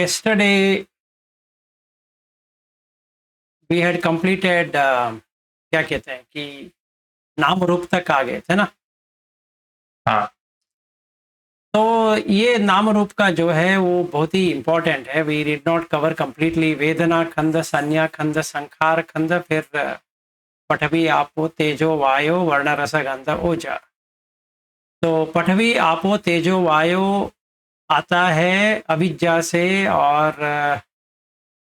yesterday we had completed क्या कहते हैं कि नाम रूप तक आ गए थे ना। हाँ। तो ये नाम रूप का जो है वो बहुत ही इम्पोर्टेंट है। We did not cover completely वेदना खंड, संज्ञा खंड, संखार खंड, फिर पठवी आपो तेजो वायो वर्ण रस गंध ओजा। तो पठवी आपो तेजो वायो आता है अविद्या से, और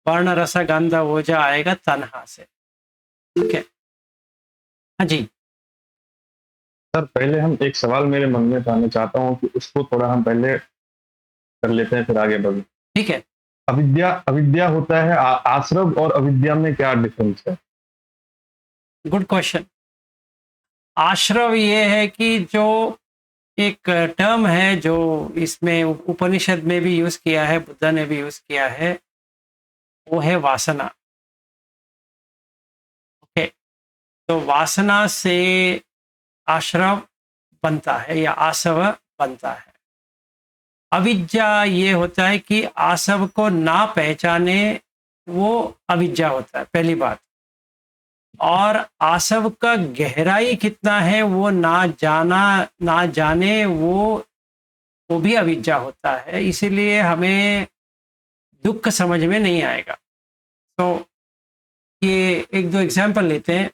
वर्ण रस गंध ओजा आएगा तन्हा से। ठीक है, हाँ जी। सर पहले हम एक सवाल मेरे मन में था, मैं चाहता हूँ कि उसको थोड़ा हम पहले कर लेते हैं, फिर आगे बढ़े। ठीक है, अविद्या अविद्या होता है, आश्रव और अविद्या में क्या डिफरेंस है? Good question. आश्रव ये है कि जो एक टर्म है जो इसमें उपनिषद में भी यूज किया है, बुद्धा ने भी यूज किया है, वो है वासना। ओके, तो वासना से आश्रव बनता है या आसव बनता है। अविद्या ये होता है कि आसव को ना पहचाने, वो अविद्या होता है, पहली बात। और आसव का गहराई कितना है वो ना जाने, वो भी अविद्या होता है। इसीलिए हमें दुख समझ में नहीं आएगा। तो ये एक दो एग्जाम्पल लेते हैं।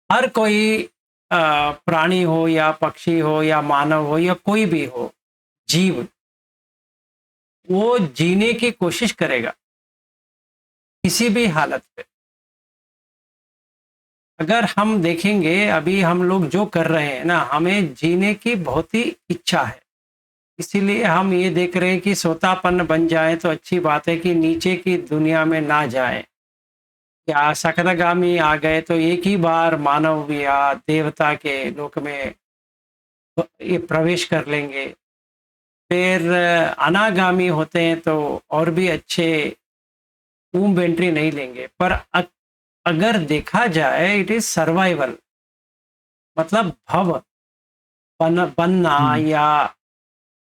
हर कोई प्राणी हो या पक्षी हो या मानव हो या कोई भी हो, जीव, वो जीने की कोशिश करेगा किसी भी हालत पे। अगर हम देखेंगे अभी हम लोग जो कर रहे हैं ना, हमें जीने की बहुत ही इच्छा है। इसीलिए हम ये देख रहे हैं कि सोतापन्न बन जाए तो अच्छी बात है, कि नीचे की दुनिया में ना जाए, या सकरगामी आ गए तो एक ही बार मानव या देवता के लोक में ये प्रवेश कर लेंगे। फिर अनागामी होते हैं तो और भी अच्छे ऊम एंट्री नहीं लेंगे। पर अगर देखा जाए, इट इज सर्वाइवल, मतलब भव बनना, हम्म। या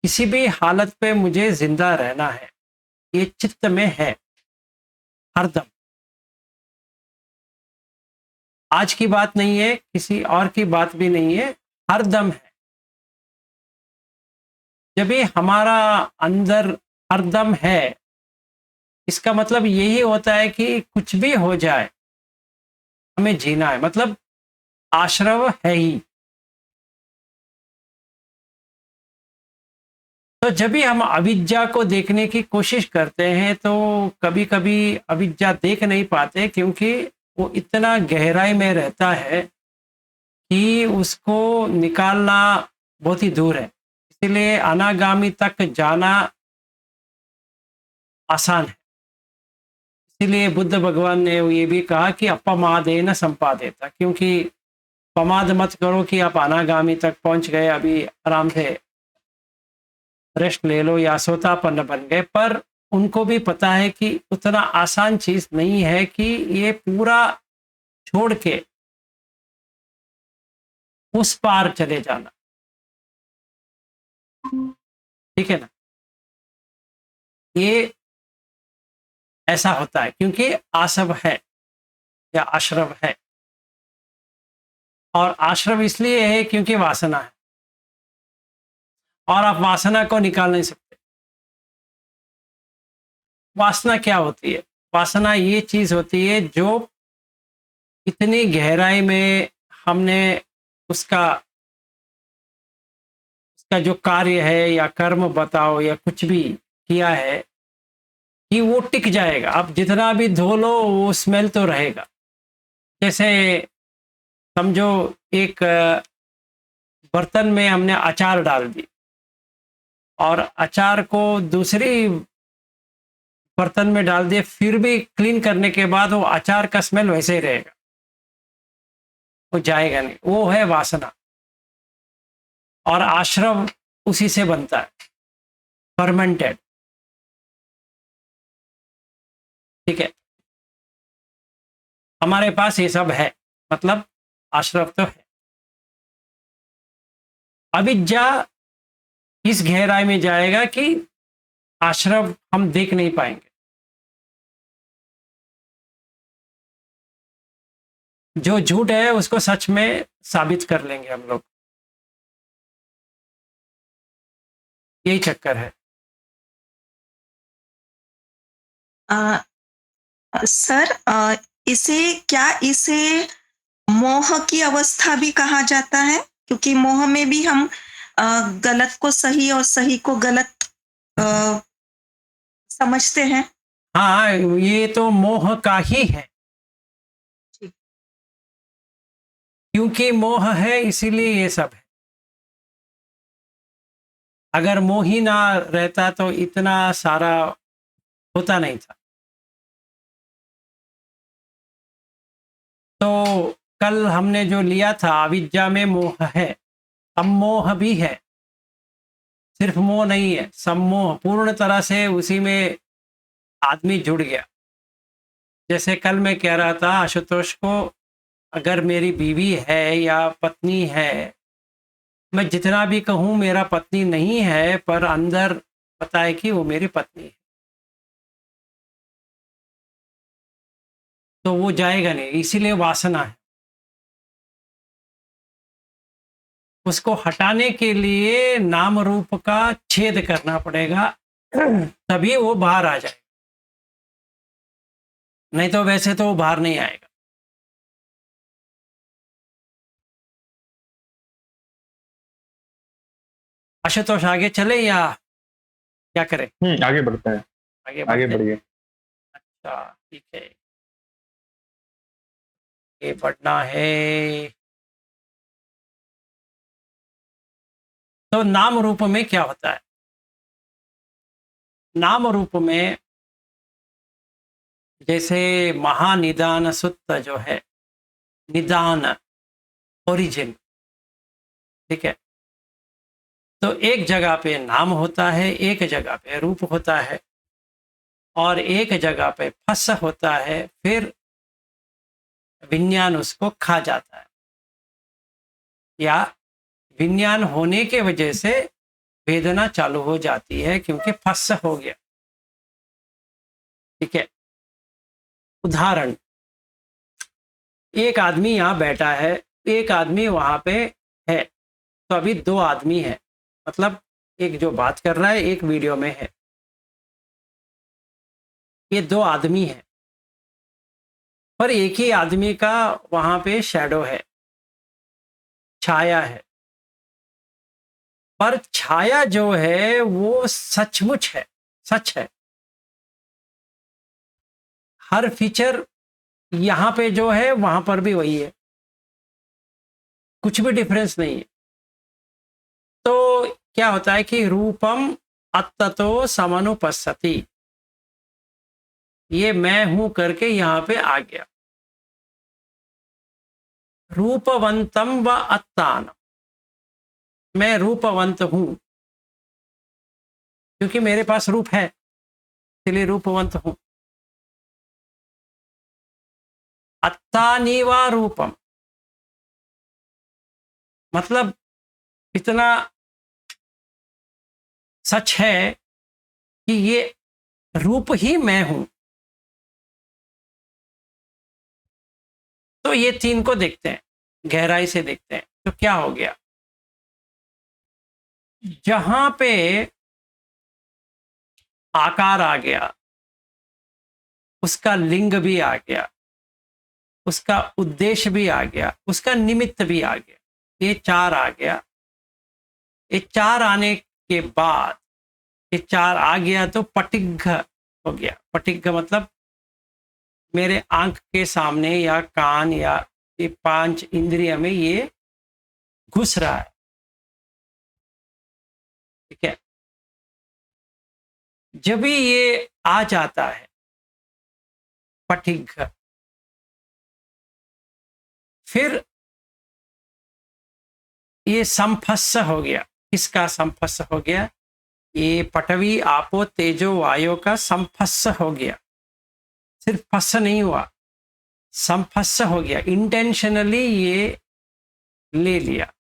किसी भी हालत पे मुझे जिंदा रहना है, ये चित्त में है हरदम। आज की बात नहीं है, किसी और की बात भी नहीं है, हरदम है। जब ये हमारा अंदर हरदम है, इसका मतलब यही होता है कि कुछ भी हो जाए हमें जीना है, मतलब आश्रव है ही। तो जब भी हम अविद्या को देखने की कोशिश करते हैं तो कभी कभी अविद्या देख नहीं पाते, क्योंकि वो इतना गहराई में रहता है कि उसको निकालना बहुत ही दूर है। इसलिए अनागामी तक जाना आसान है। इसीलिए बुद्ध भगवान ने ये भी कहा कि अपमादेन संपादेता, क्योंकि प्रमाद मत करो कि आप अनागामी तक पहुंच गए, अभी आराम से रेस्ट ले लो या सोतापन्न बन गए। पर उनको भी पता है कि उतना आसान चीज नहीं है कि ये पूरा छोड़ के उस पार चले जाना। ठीक है ना, ये ऐसा होता है क्योंकि आसव है या आश्रव है। और आश्रव इसलिए है क्योंकि वासना है, और आप वासना को निकाल नहीं सकते। वासना क्या होती है? वासना ये चीज होती है जो इतनी गहराई में हमने उसका उसका जो कार्य है या कर्म बताओ या कुछ भी किया है, कि वो टिक जाएगा। आप जितना भी धो लो वो स्मेल तो रहेगा। जैसे समझो, एक बर्तन में हमने अचार डाल दी, और अचार को दूसरी बर्तन में डाल दिए, फिर भी क्लीन करने के बाद वो अचार का स्मेल वैसे ही रहेगा, वो जाएगा नहीं। वो है वासना। और आश्रव उसी से बनता है, फर्मेंटेड। ठीक है, हमारे पास ये सब है, मतलब आश्रव तो है। अविद्या इस गहराई में जाएगा कि आश्रम हम देख नहीं पाएंगे। जो झूठ है उसको सच में साबित कर लेंगे हम लोग। यही चक्कर है। अ, सर, इसे मोह की अवस्था भी कहा जाता है? क्योंकि मोह में भी हम गलत को सही और सही को गलत समझते हैं। हाँ, ये तो मोह का ही है, जी। क्योंकि मोह है इसीलिए ये सब है। अगर मोह ही ना रहता तो इतना सारा होता नहीं था। तो कल हमने जो लिया था, अविद्या में मोह है, सम्मोह भी है, सिर्फ मोह नहीं है, सम्मोह पूर्ण तरह से उसी में आदमी जुड़ गया। जैसे कल मैं कह रहा था आशुतोष को, अगर मेरी बीवी है या पत्नी है, मैं जितना भी कहूँ मेरा पत्नी नहीं है, पर अंदर पता है कि वो मेरी पत्नी है, तो वो जाएगा नहीं, इसीलिए वासना है। उसको हटाने के लिए नाम रूप का छेद करना पड़ेगा, तभी वो बाहर आ जाएगा, नहीं तो वैसे तो वो बाहर नहीं आएगा। आशुतोष आगे चले या क्या करें? आगे बढ़ते हैं। आगे आगे बढ़ते हैं? बढ़िए। अच्छा, ठीक है, ये बढ़ना है। तो नाम रूप में क्या होता है? नाम रूप में जैसे महानिदान सुत्त जो है, निदान ओरिजिन, ठीक है, तो एक जगह पे नाम होता है, एक जगह पे रूप होता है, और एक जगह पे फस होता है, फिर विज्ञान उसको खा जाता है, या विज्ञान होने के वजह से वेदना चालू हो जाती है क्योंकि फस हो गया। ठीक है, उदाहरण, एक आदमी यहाँ बैठा है, एक आदमी वहां पे है, तो अभी दो आदमी है, मतलब एक जो बात कर रहा है एक वीडियो में है, ये दो आदमी है, पर एक ही आदमी का वहां पे शैडो है, छाया है, पर छाया जो है वो सचमुच है, सच है। हर फीचर यहाँ पे जो है वहां पर भी वही है, कुछ भी डिफरेंस नहीं है। तो क्या होता है कि रूपम अत्ततो समानुपस्सति, ये मैं हूं करके यहां पे आ गया। रूपवंतम व अत्तान, मैं रूपवंत हूं क्योंकि मेरे पास रूप है, इसलिए रूपवंत हूं। अत्तानि वा रूपम, मतलब इतना सच है कि ये रूप ही मैं हूं। तो ये तीन को देखते हैं, गहराई से देखते हैं, तो क्या हो गया, जहां पे आकार आ गया, उसका लिंग भी आ गया, उसका उद्देश्य भी आ गया, उसका निमित्त भी आ गया, ये चार आ गया। ये चार आने के बाद, ये चार आ गया तो पटिघ हो गया। पटिघ मतलब मेरे आंख के सामने या कान या ये पांच इंद्रिय में ये घुस रहा है, ठीक है। जब भी ये आ जाता है पटिघ, फिर ये संफस्स हो गया। किसका संफस्स हो गया? ये पटवी आपो तेजो वायु का संफस्स हो गया। सिर्फ फस्स नहीं हुआ, संफस्स हो गया। इंटेंशनली ये ले लिया,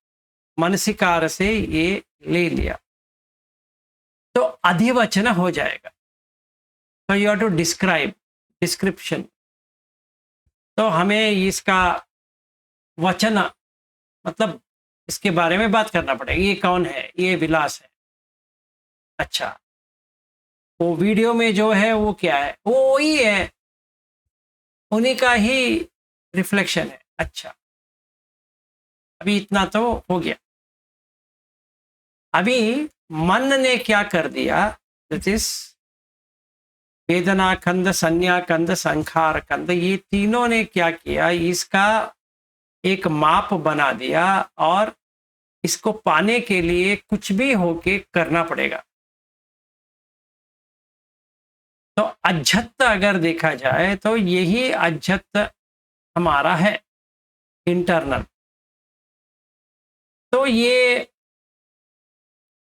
मानसिकार से ये ले लिया। तो अधिवचन हो जाएगा। तो you have to describe, description. तो हमें इसका वचन मतलब इसके बारे में बात करना पड़ेगा। ये कौन है? ये विलास है। अच्छा, वो वीडियो में जो है वो क्या है? वो वही है, उन्हीं का ही रिफ्लेक्शन है। अच्छा, अभी इतना तो हो गया। अभी मन ने क्या कर दिया? दैट इज वेदना कंद, संज्ञा कंद, संखार कंद, ये तीनों ने क्या किया? इसका एक माप बना दिया और इसको पाने के लिए कुछ भी होके करना पड़ेगा। तो अज्झत अगर देखा जाए तो यही अज्झत हमारा है, इंटरनल। तो ये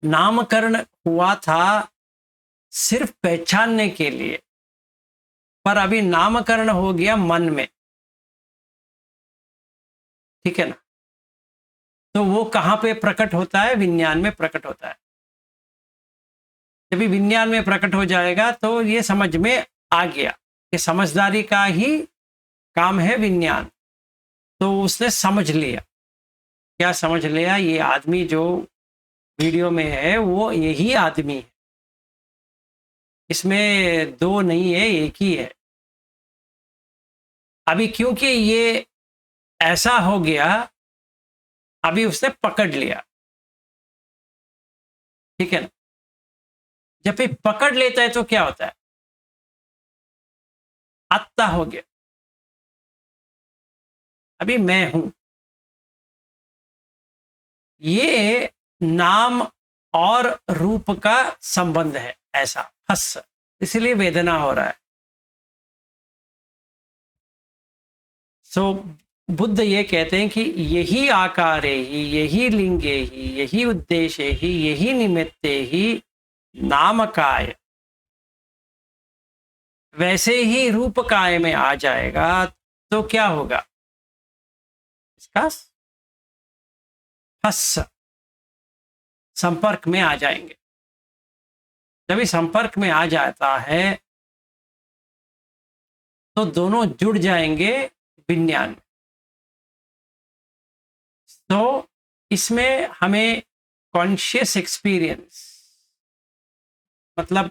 नामकरण हुआ था सिर्फ पहचानने के लिए, पर अभी नामकरण हो गया मन में। ठीक है ना? तो वो कहाँ पे प्रकट होता है? विज्ञान में प्रकट होता है। जब भी विज्ञान में प्रकट हो जाएगा तो ये समझ में आ गया कि समझदारी का ही काम है विज्ञान। तो उसने समझ लिया। क्या समझ लिया? ये आदमी जो वीडियो में है वो यही आदमी है, इसमें दो नहीं है, एक ही है। अभी क्योंकि ये ऐसा हो गया, अभी उसने पकड़ लिया। ठीक है ना? जब भी पकड़ लेता है तो क्या होता है? आत्ता हो गया। अभी मैं हूं। ये नाम और रूप का संबंध है, ऐसा फस, इसलिए वेदना हो रहा है। सो बुद्ध ये कहते हैं कि यही आकारे ही, यही लिंगे ही, यही उद्देश्य ही, यही निमित्ते ही नामकाय वैसे ही रूप काय में आ जाएगा तो क्या होगा? इसका फस संपर्क में आ जाएंगे। जब ये संपर्क में आ जाता है तो दोनों जुड़ जाएंगे विज्ञान में। तो इसमें हमें कॉन्शियस एक्सपीरियंस मतलब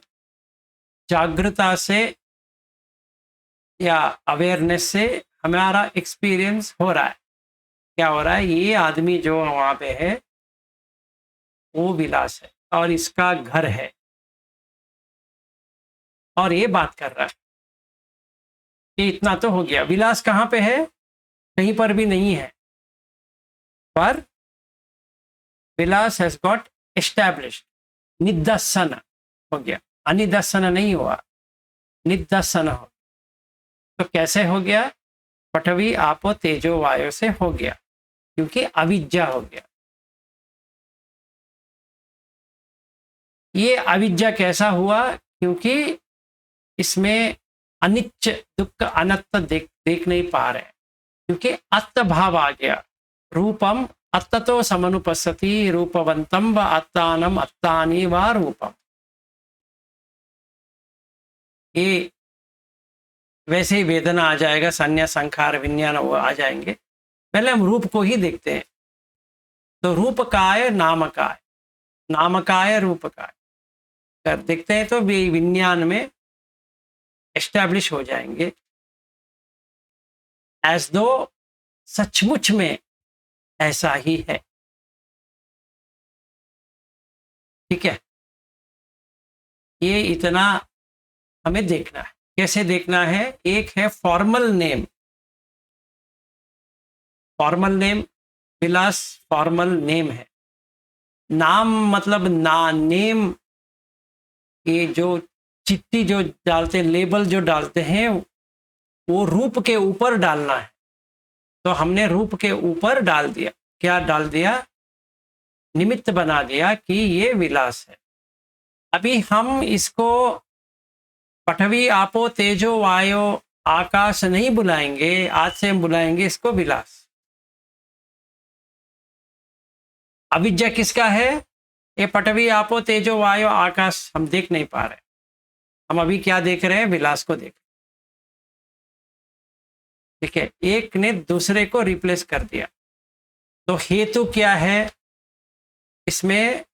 जागृता से या अवेयरनेस से हमारा एक्सपीरियंस हो रहा है। क्या हो रहा है? ये आदमी जो वहां पे है वो विलास है और इसका घर है और ये बात कर रहा है। ये इतना तो हो गया। विलास कहाँ पे है? कहीं पर भी नहीं है, पर विलास हैज गॉट एस्टैब्लिश्ड, निदर्शन हो गया। अनिदर्शन नहीं हुआ, निदर्शन हो। तो कैसे हो गया? पृथ्वी आपो तेजो वायु से हो गया, क्योंकि अविद्या हो गया। ये अविद्या कैसा हुआ? क्योंकि इसमें अनिच्च दुख अनत्त देख नहीं पा रहे, क्योंकि अत्त भाव आ गया। रूपम अत्ततो समनुपस्सति रूपवंतम व अत्तानम अत्तानि व रूपम। ये वैसे ही वेदना आ जाएगा, संज्ञा संखार विज्ञान वो आ जाएंगे। पहले हम रूप को ही देखते हैं। तो रूप काय नामकाय, नामकाय रूपकाय कर देखते हैं तो विज्ञान में एस्टैब्लिश हो जाएंगे, एज दो सचमुच में ऐसा ही है। ठीक है? ये इतना हमें देखना है। कैसे देखना है? एक है फॉर्मल नेम। फॉर्मल नेम, विलास फॉर्मल नेम है। नाम मतलब नेम, ये जो चिट्ठी जो डालते हैं, लेबल जो डालते हैं, वो रूप के ऊपर डालना है। तो हमने रूप के ऊपर डाल दिया। क्या डाल दिया? निमित्त बना दिया कि ये विलास है। अभी हम इसको पृथ्वी आपो तेजो वायु आकाश नहीं बुलाएंगे, आज से हम बुलाएंगे इसको विलास। अविद्या किसका है? ये पटवी आपो तेजो वायु आकाश हम देख नहीं पा रहे। हम अभी क्या देख रहे हैं? विलास को देख। ठीक है, एक ने दूसरे को रिप्लेस कर दिया। तो हेतु क्या है? इसमें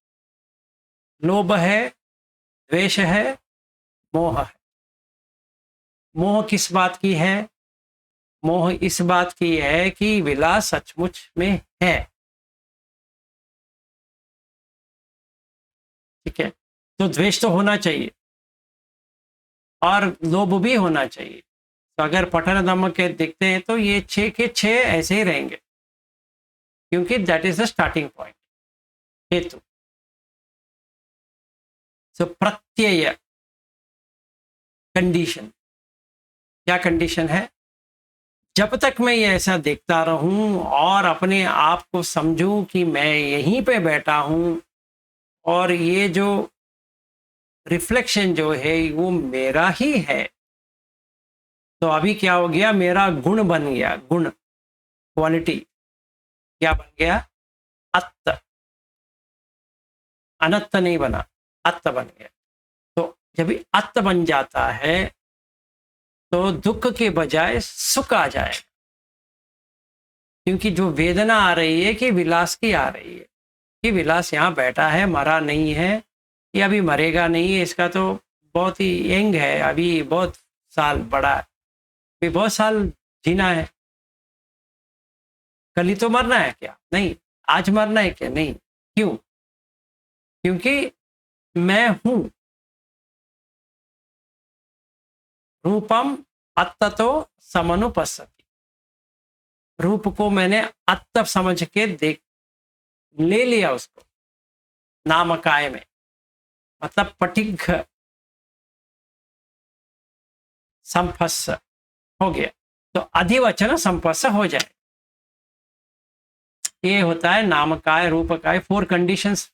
लोभ है, द्वेष है, मोह है। मोह किस बात की है? मोह इस बात की है कि विलास सचमुच में है। ठीक है, तो द्वेष तो होना चाहिए और लोभ भी होना चाहिए। तो अगर पठन धम्म के देखते हैं तो ये 6 के 6 ऐसे ही रहेंगे, क्योंकि that is the starting point. हेतु सो प्रत्यय कंडीशन, क्या कंडीशन है? जब तक मैं ये ऐसा देखता रहूं और अपने आप को समझूं कि मैं यहीं पे बैठा हूं और ये जो रिफ्लेक्शन जो है वो मेरा ही है, तो अभी क्या हो गया? मेरा गुण बन गया। गुण, क्वालिटी क्या बन गया? अत्त। अनत्त नहीं बना, अत्त बन गया। तो जब अत्त बन जाता है तो दुख के बजाय सुख आ जाएगा, क्योंकि जो वेदना आ रही है कि विलास की आ रही है कि विलास यहाँ बैठा है, मरा नहीं है, ये अभी मरेगा नहीं है, इसका तो बहुत ही यंग है, अभी बहुत साल बड़ा है, अभी बहुत साल जीना है, कल ही तो मरना है क्या? नहीं। आज मरना है क्या? नहीं। क्यों? क्योंकि मैं हूं। रूपम अत्ततो समनुपस्सति। रूप को मैंने अत्त समझ के देख ले लिया, उसको नामकाय में, मतलब पटिघ संपस्स हो गया, तो अधिवचन संपस्स हो जाए। ये होता है नामकाय रूपकाय। 4 कंडीशंस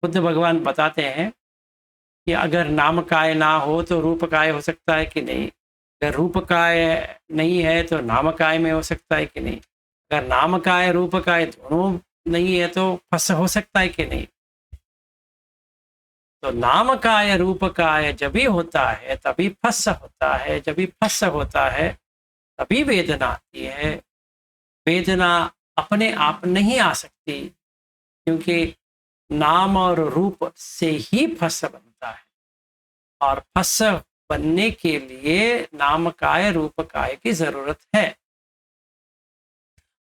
खुद भगवान बताते हैं कि अगर नामकाय ना हो तो रूपकाय हो सकता है कि नहीं, अगर रूपकाय नहीं है तो नामकाय में हो सकता है कि नहीं, अगर नामकाय रूपकाय दोनों नहीं है तो फस हो सकता है कि नहीं। तो नामकाय रूपकाय जब भी होता है तभी फस होता है, जब भी फस होता है तभी वेदना आती है। वेदना अपने आप नहीं आ सकती, क्योंकि नाम और रूप से ही फस बनता है, और फस बनने के लिए नामकाय रूपकाय की जरूरत है,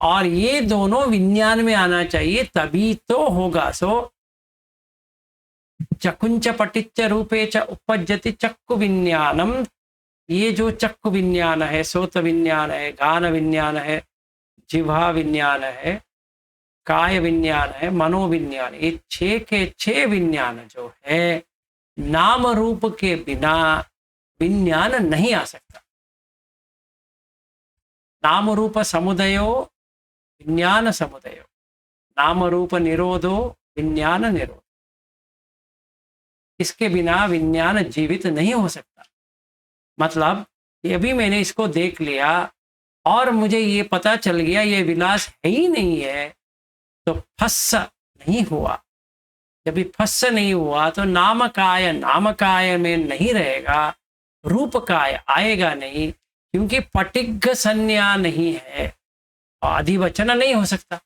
और ये दोनों विज्ञान में आना चाहिए, तभी तो होगा। सो चकुंच पटिच्च रूपे च उपज्जति चक्कु विज्ञानम। ये जो चक्कु विज्ञान है, सोत विज्ञान है, गान विज्ञान है, जिह्वा विज्ञान है, काय विज्ञान है, मनोविज्ञान, ये 6 के 6 विज्ञान जो है, नाम रूप के बिना विज्ञान नहीं आ सकता। नाम रूप समुदयो विज्ञान समुदयो, नाम रूप निरोधो विज्ञान निरोध। इसके बिना विज्ञान जीवित नहीं हो सकता। मतलब ये भी मैंने इसको देख लिया और मुझे ये पता चल गया ये विलास है ही नहीं है, तो फस नहीं हुआ। जब भी फस नहीं हुआ तो नामकाय नामकाय में नहीं रहेगा, रूपकाय आएगा नहीं, क्योंकि पटिघ संज्ञा नहीं है, अधिवचन नहीं हो सकता।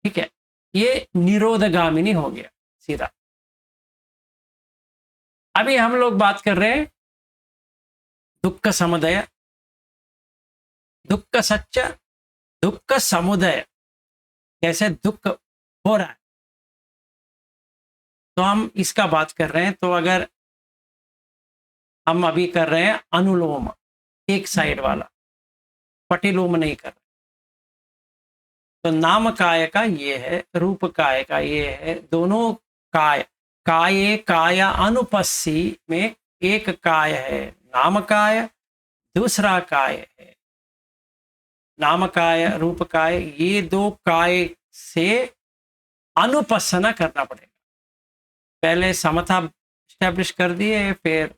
ठीक है, ये निरोधगामिनी हो गया सीधा। अभी हम लोग बात कर रहे हैं दुख समुदय, दुख सच्च, दुख समुदय, कैसे दुख हो रहा है, तो हम इसका बात कर रहे हैं। तो अगर हम अभी कर रहे हैं अनुलोम, एक साइड वाला, पटिलोम नहीं कर रहे, तो नाम काय का ये है, रूप काय का ये है, दोनों काय, काये काया अनुपस्सी में एक काय है नाम काय, दूसरा काय है नाम काय रूप काय। ये 2 काय से अनुपස්සना करना पड़ेगा। पहले समता स्टैब्लिश कर दिए, फिर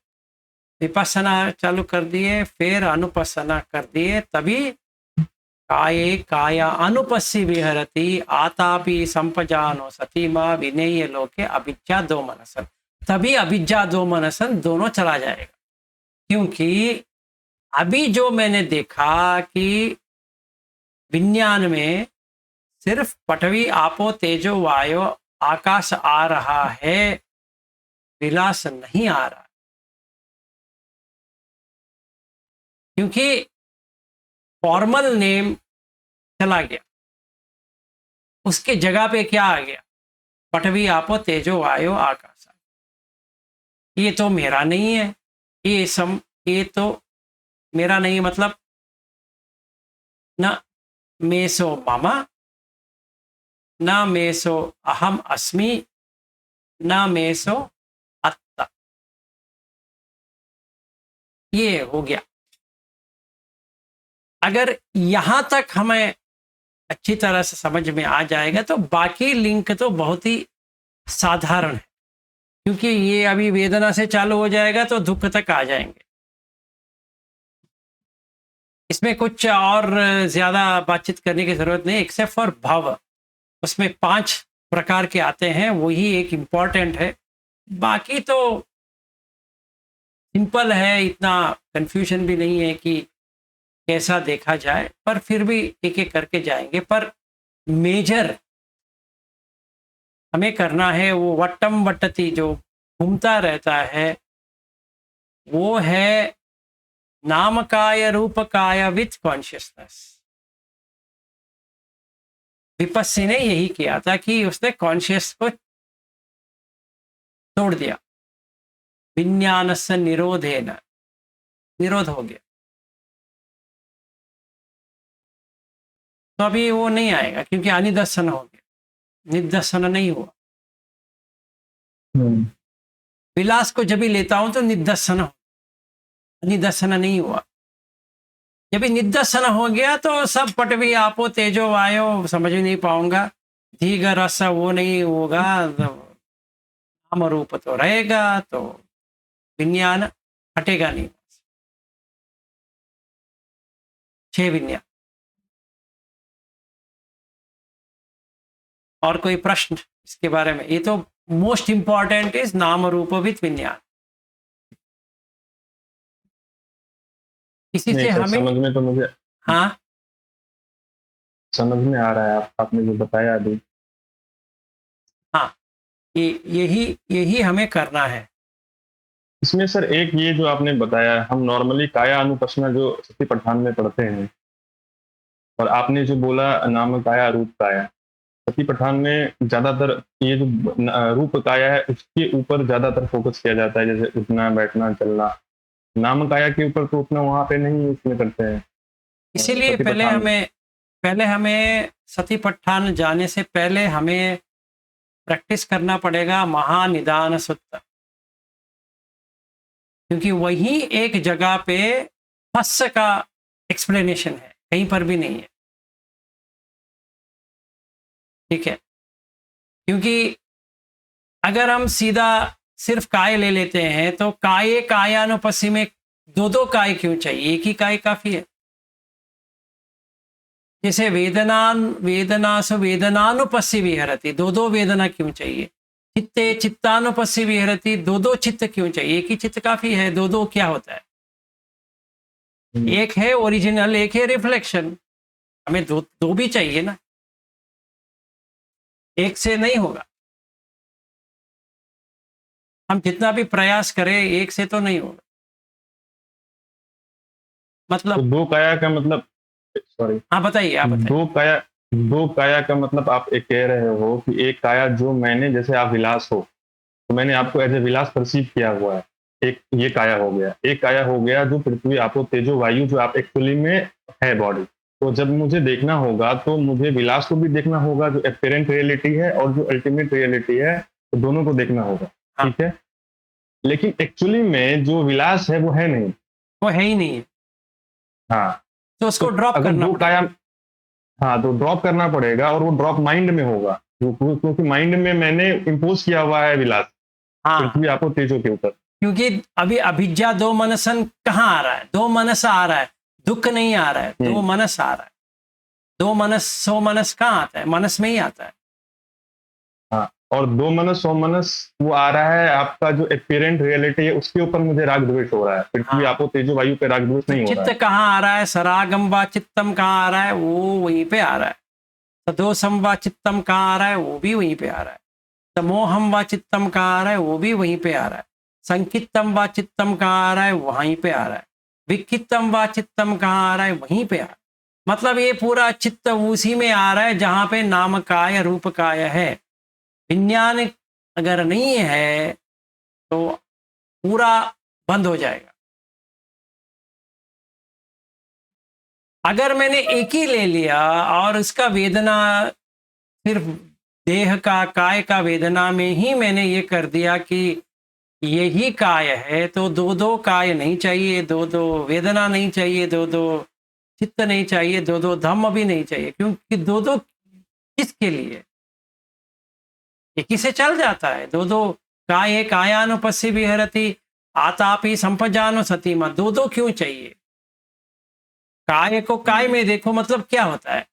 विपස්සना चालू कर दिए, फिर अनुपස්සना कर दिए, तभी काये काया अनुपस्सी विहरति आतापि संपजानो सतीमा विनेय लोके अभिज्ञा दो मनसन। तभी अभिज्ञा दो मनसन दोनों चला जाएगा। क्योंकि अभी जो मैंने देखा कि विज्ञान में सिर्फ पृथ्वी आपो तेजो वायु आकाश आ रहा है, विलास नहीं आ रहा। क्योंकि फॉर्मल नेम चला गया, उसके जगह पे क्या आ गया? पृथ्वी आपो तेजो वायु आकाश। ये तो मेरा नहीं है, ये तो मेरा नहीं, मतलब न मेसो मम न मेसो अहम अस्मि न मेसो अत्ता। ये हो गया। अगर यहां तक हमें अच्छी तरह से समझ में आ जाएगा तो बाकी लिंक तो बहुत ही साधारण है। क्योंकि ये अभी वेदना से चालू हो जाएगा तो दुख तक आ जाएंगे। इसमें कुछ और ज्यादा बातचीत करने की जरूरत नहीं, एक्सेप्ट फॉर भव। उसमें 5 प्रकार के आते हैं, वही एक इम्पॉर्टेंट है। बाकी तो सिंपल है, इतना कंफ्यूजन भी नहीं है कि कैसा देखा जाए, पर फिर भी एक एक करके जाएंगे। पर मेजर हमें करना है वो वट्टम वट्टति जो घूमता रहता है, वो है नामकाय रूपकाय विथ कॉन्शियसनेस। विपस्सी ने यही किया था कि उसने कॉन्शियस को तोड़ दिया। विज्ञानस्य निरोधेन, निरोध हो गया। तो अभी वो नहीं आएगा क्योंकि अनिदर्शन हो गया, निदर्शन नहीं हुआ। विलास को जब भी लेता हूं तो निदर्शन हो, निदर्शन नहीं हुआ। जब भी निदर्शन हो गया तो सब पृथ्वी आपो तेजो वायु समझ ही नहीं पाऊंगा। दीर्घ रस वो नहीं होगा, नाम रूप तो रहेगा, तो विज्ञान हटेगा नहीं। 6 विज्ञान। और कोई प्रश्न इसके बारे में? ये तो मोस्ट इंपॉर्टेंट इज नाम रूप विथ विज्ञान। इसी से हमें समझ में तो मुझे हाँ समझ में आ रहा है आपने जो बताया अभी। हाँ, यही हमें करना है। इसमें सर एक ये जो आपने बताया, हम नॉर्मली काया अनुपस्ना जो सती पठान में पढ़ते हैं, और आपने जो बोला नाम काया रूप काया, सती पठान में ज्यादातर ये जो रूप काया है उसके ऊपर ज्यादातर फोकस किया जाता है, जैसे उठना बैठना चलना। नाम काया के ऊपर तो उतना वहां पे नहीं इसमें करते हैं। इसीलिए पहले हमें सती पठान जाने से पहले हमें प्रैक्टिस करना पड़ेगा महानिदान सूत्र। क्योंकि वही एक जगह पे फस का एक्सप्लेनेशन है, कहीं पर भी नहीं है। ठीक है? क्योंकि अगर हम सीधा सिर्फ काय ले लेते हैं तो काये कायानुपस्सी में 2 काय क्यों चाहिए? एक ही काय काफी है। जैसे वेदनासु वेदनानुपस्सी विहरति, 2 वेदना क्यों चाहिए? चित्ते चित्तानुपस्सी विहरति, 2 चित्त क्यों चाहिए? एक ही चित्त काफी है। 2 क्या होता है? एक है ओरिजिनल, एक है रिफ्लेक्शन। हमें 2 भी चाहिए ना, एक से नहीं होगा। हम जितना भी प्रयास करें एक से तो नहीं होगा। मतलब तो 2 काया का मतलब, सॉरी, हाँ बताइए, आप बताइए। 2 काया का मतलब आप एक कह रहे हो कि एक काया जो मैंने, जैसे आप विलास हो तो मैंने आपको एज ए विलास परसीव किया हुआ है, एक ये काया हो गया। एक काया हो गया जो पृथ्वी आपो तेजो वायु, जो आप एक्चुअली में है बॉडी। तो जब मुझे देखना होगा तो मुझे विलास को भी देखना होगा, जो एपेरेंट रियलिटी है और जो अल्टीमेट रियलिटी है, तो दोनों को देखना होगा। हाँ। ठीक है? लेकिन एक्चुअली में जो विलास है वो है नहीं, वो है ही नहीं है। हाँ, तो उसको ड्रॉप अगर करना 2 काया, हाँ, तो ड्रॉप करना पड़ेगा, और वो ड्रॉप माइंड में होगा, क्योंकि माइंड में मैंने इम्पोज किया हुआ है विलास हाँ, पृथ्वी आपो तेजो के ऊपर। क्योंकि अभी अभिज्ञा 2 मनसन कहाँ आ रहा है? 2 मनस आ रहा है, दुख नहीं आ रहा है, 2 मनस आ रहा है। दो मनस सो मनस कहाँ आता है? मनस में ही आता है। हाँ, और दो मनस सौ मनस वो आ रहा है आपका जो एपिरेंट रियलिटी है उसके ऊपर मुझे राग द्वेष हो रहा है। पृथ्वी हाँ। आपो तेजो वायु पे राग द्वेष तो नहीं हो रहा चित्त है। कहाँ आ रहा है? सरागम व चित्तम कहाँ आ रहा है? वो वहीं पे आ रहा है। सदोषम व चित्तम कहाँ आ रहा है? वो भी वहीं पे आ रहा है। समोहम व चित्तम कहाँ आ रहा है? वो भी वहीं पे आ रहा है। संकितम व चित्तम कहाँ आ रहा है? वहीं पे आ रहा है। विकितम व चित्तम कहाँ आ रहा है? वहीं पे आ रहा है। मतलब ये पूरा चित्त उसी में आ रहा है जहां पे नाम काय रूप काय है। विज्ञान अगर नहीं है तो पूरा बंद हो जाएगा। अगर मैंने एक ही ले लिया और इसका वेदना सिर्फ देह का काय का वेदना में ही मैंने ये कर दिया कि यही काय है, तो दो दो काय नहीं चाहिए, दो दो वेदना नहीं चाहिए, दो दो चित्त नहीं चाहिए, दो दो धम्म भी नहीं चाहिए। क्योंकि दो दो किसके लिए? एक ही से चल जाता है। दो दो काय कायानुपस्सी विहरति आतापि संपजानो सतीमा। दो दो क्यों चाहिए? काय को काय में देखो, मतलब क्या होता है?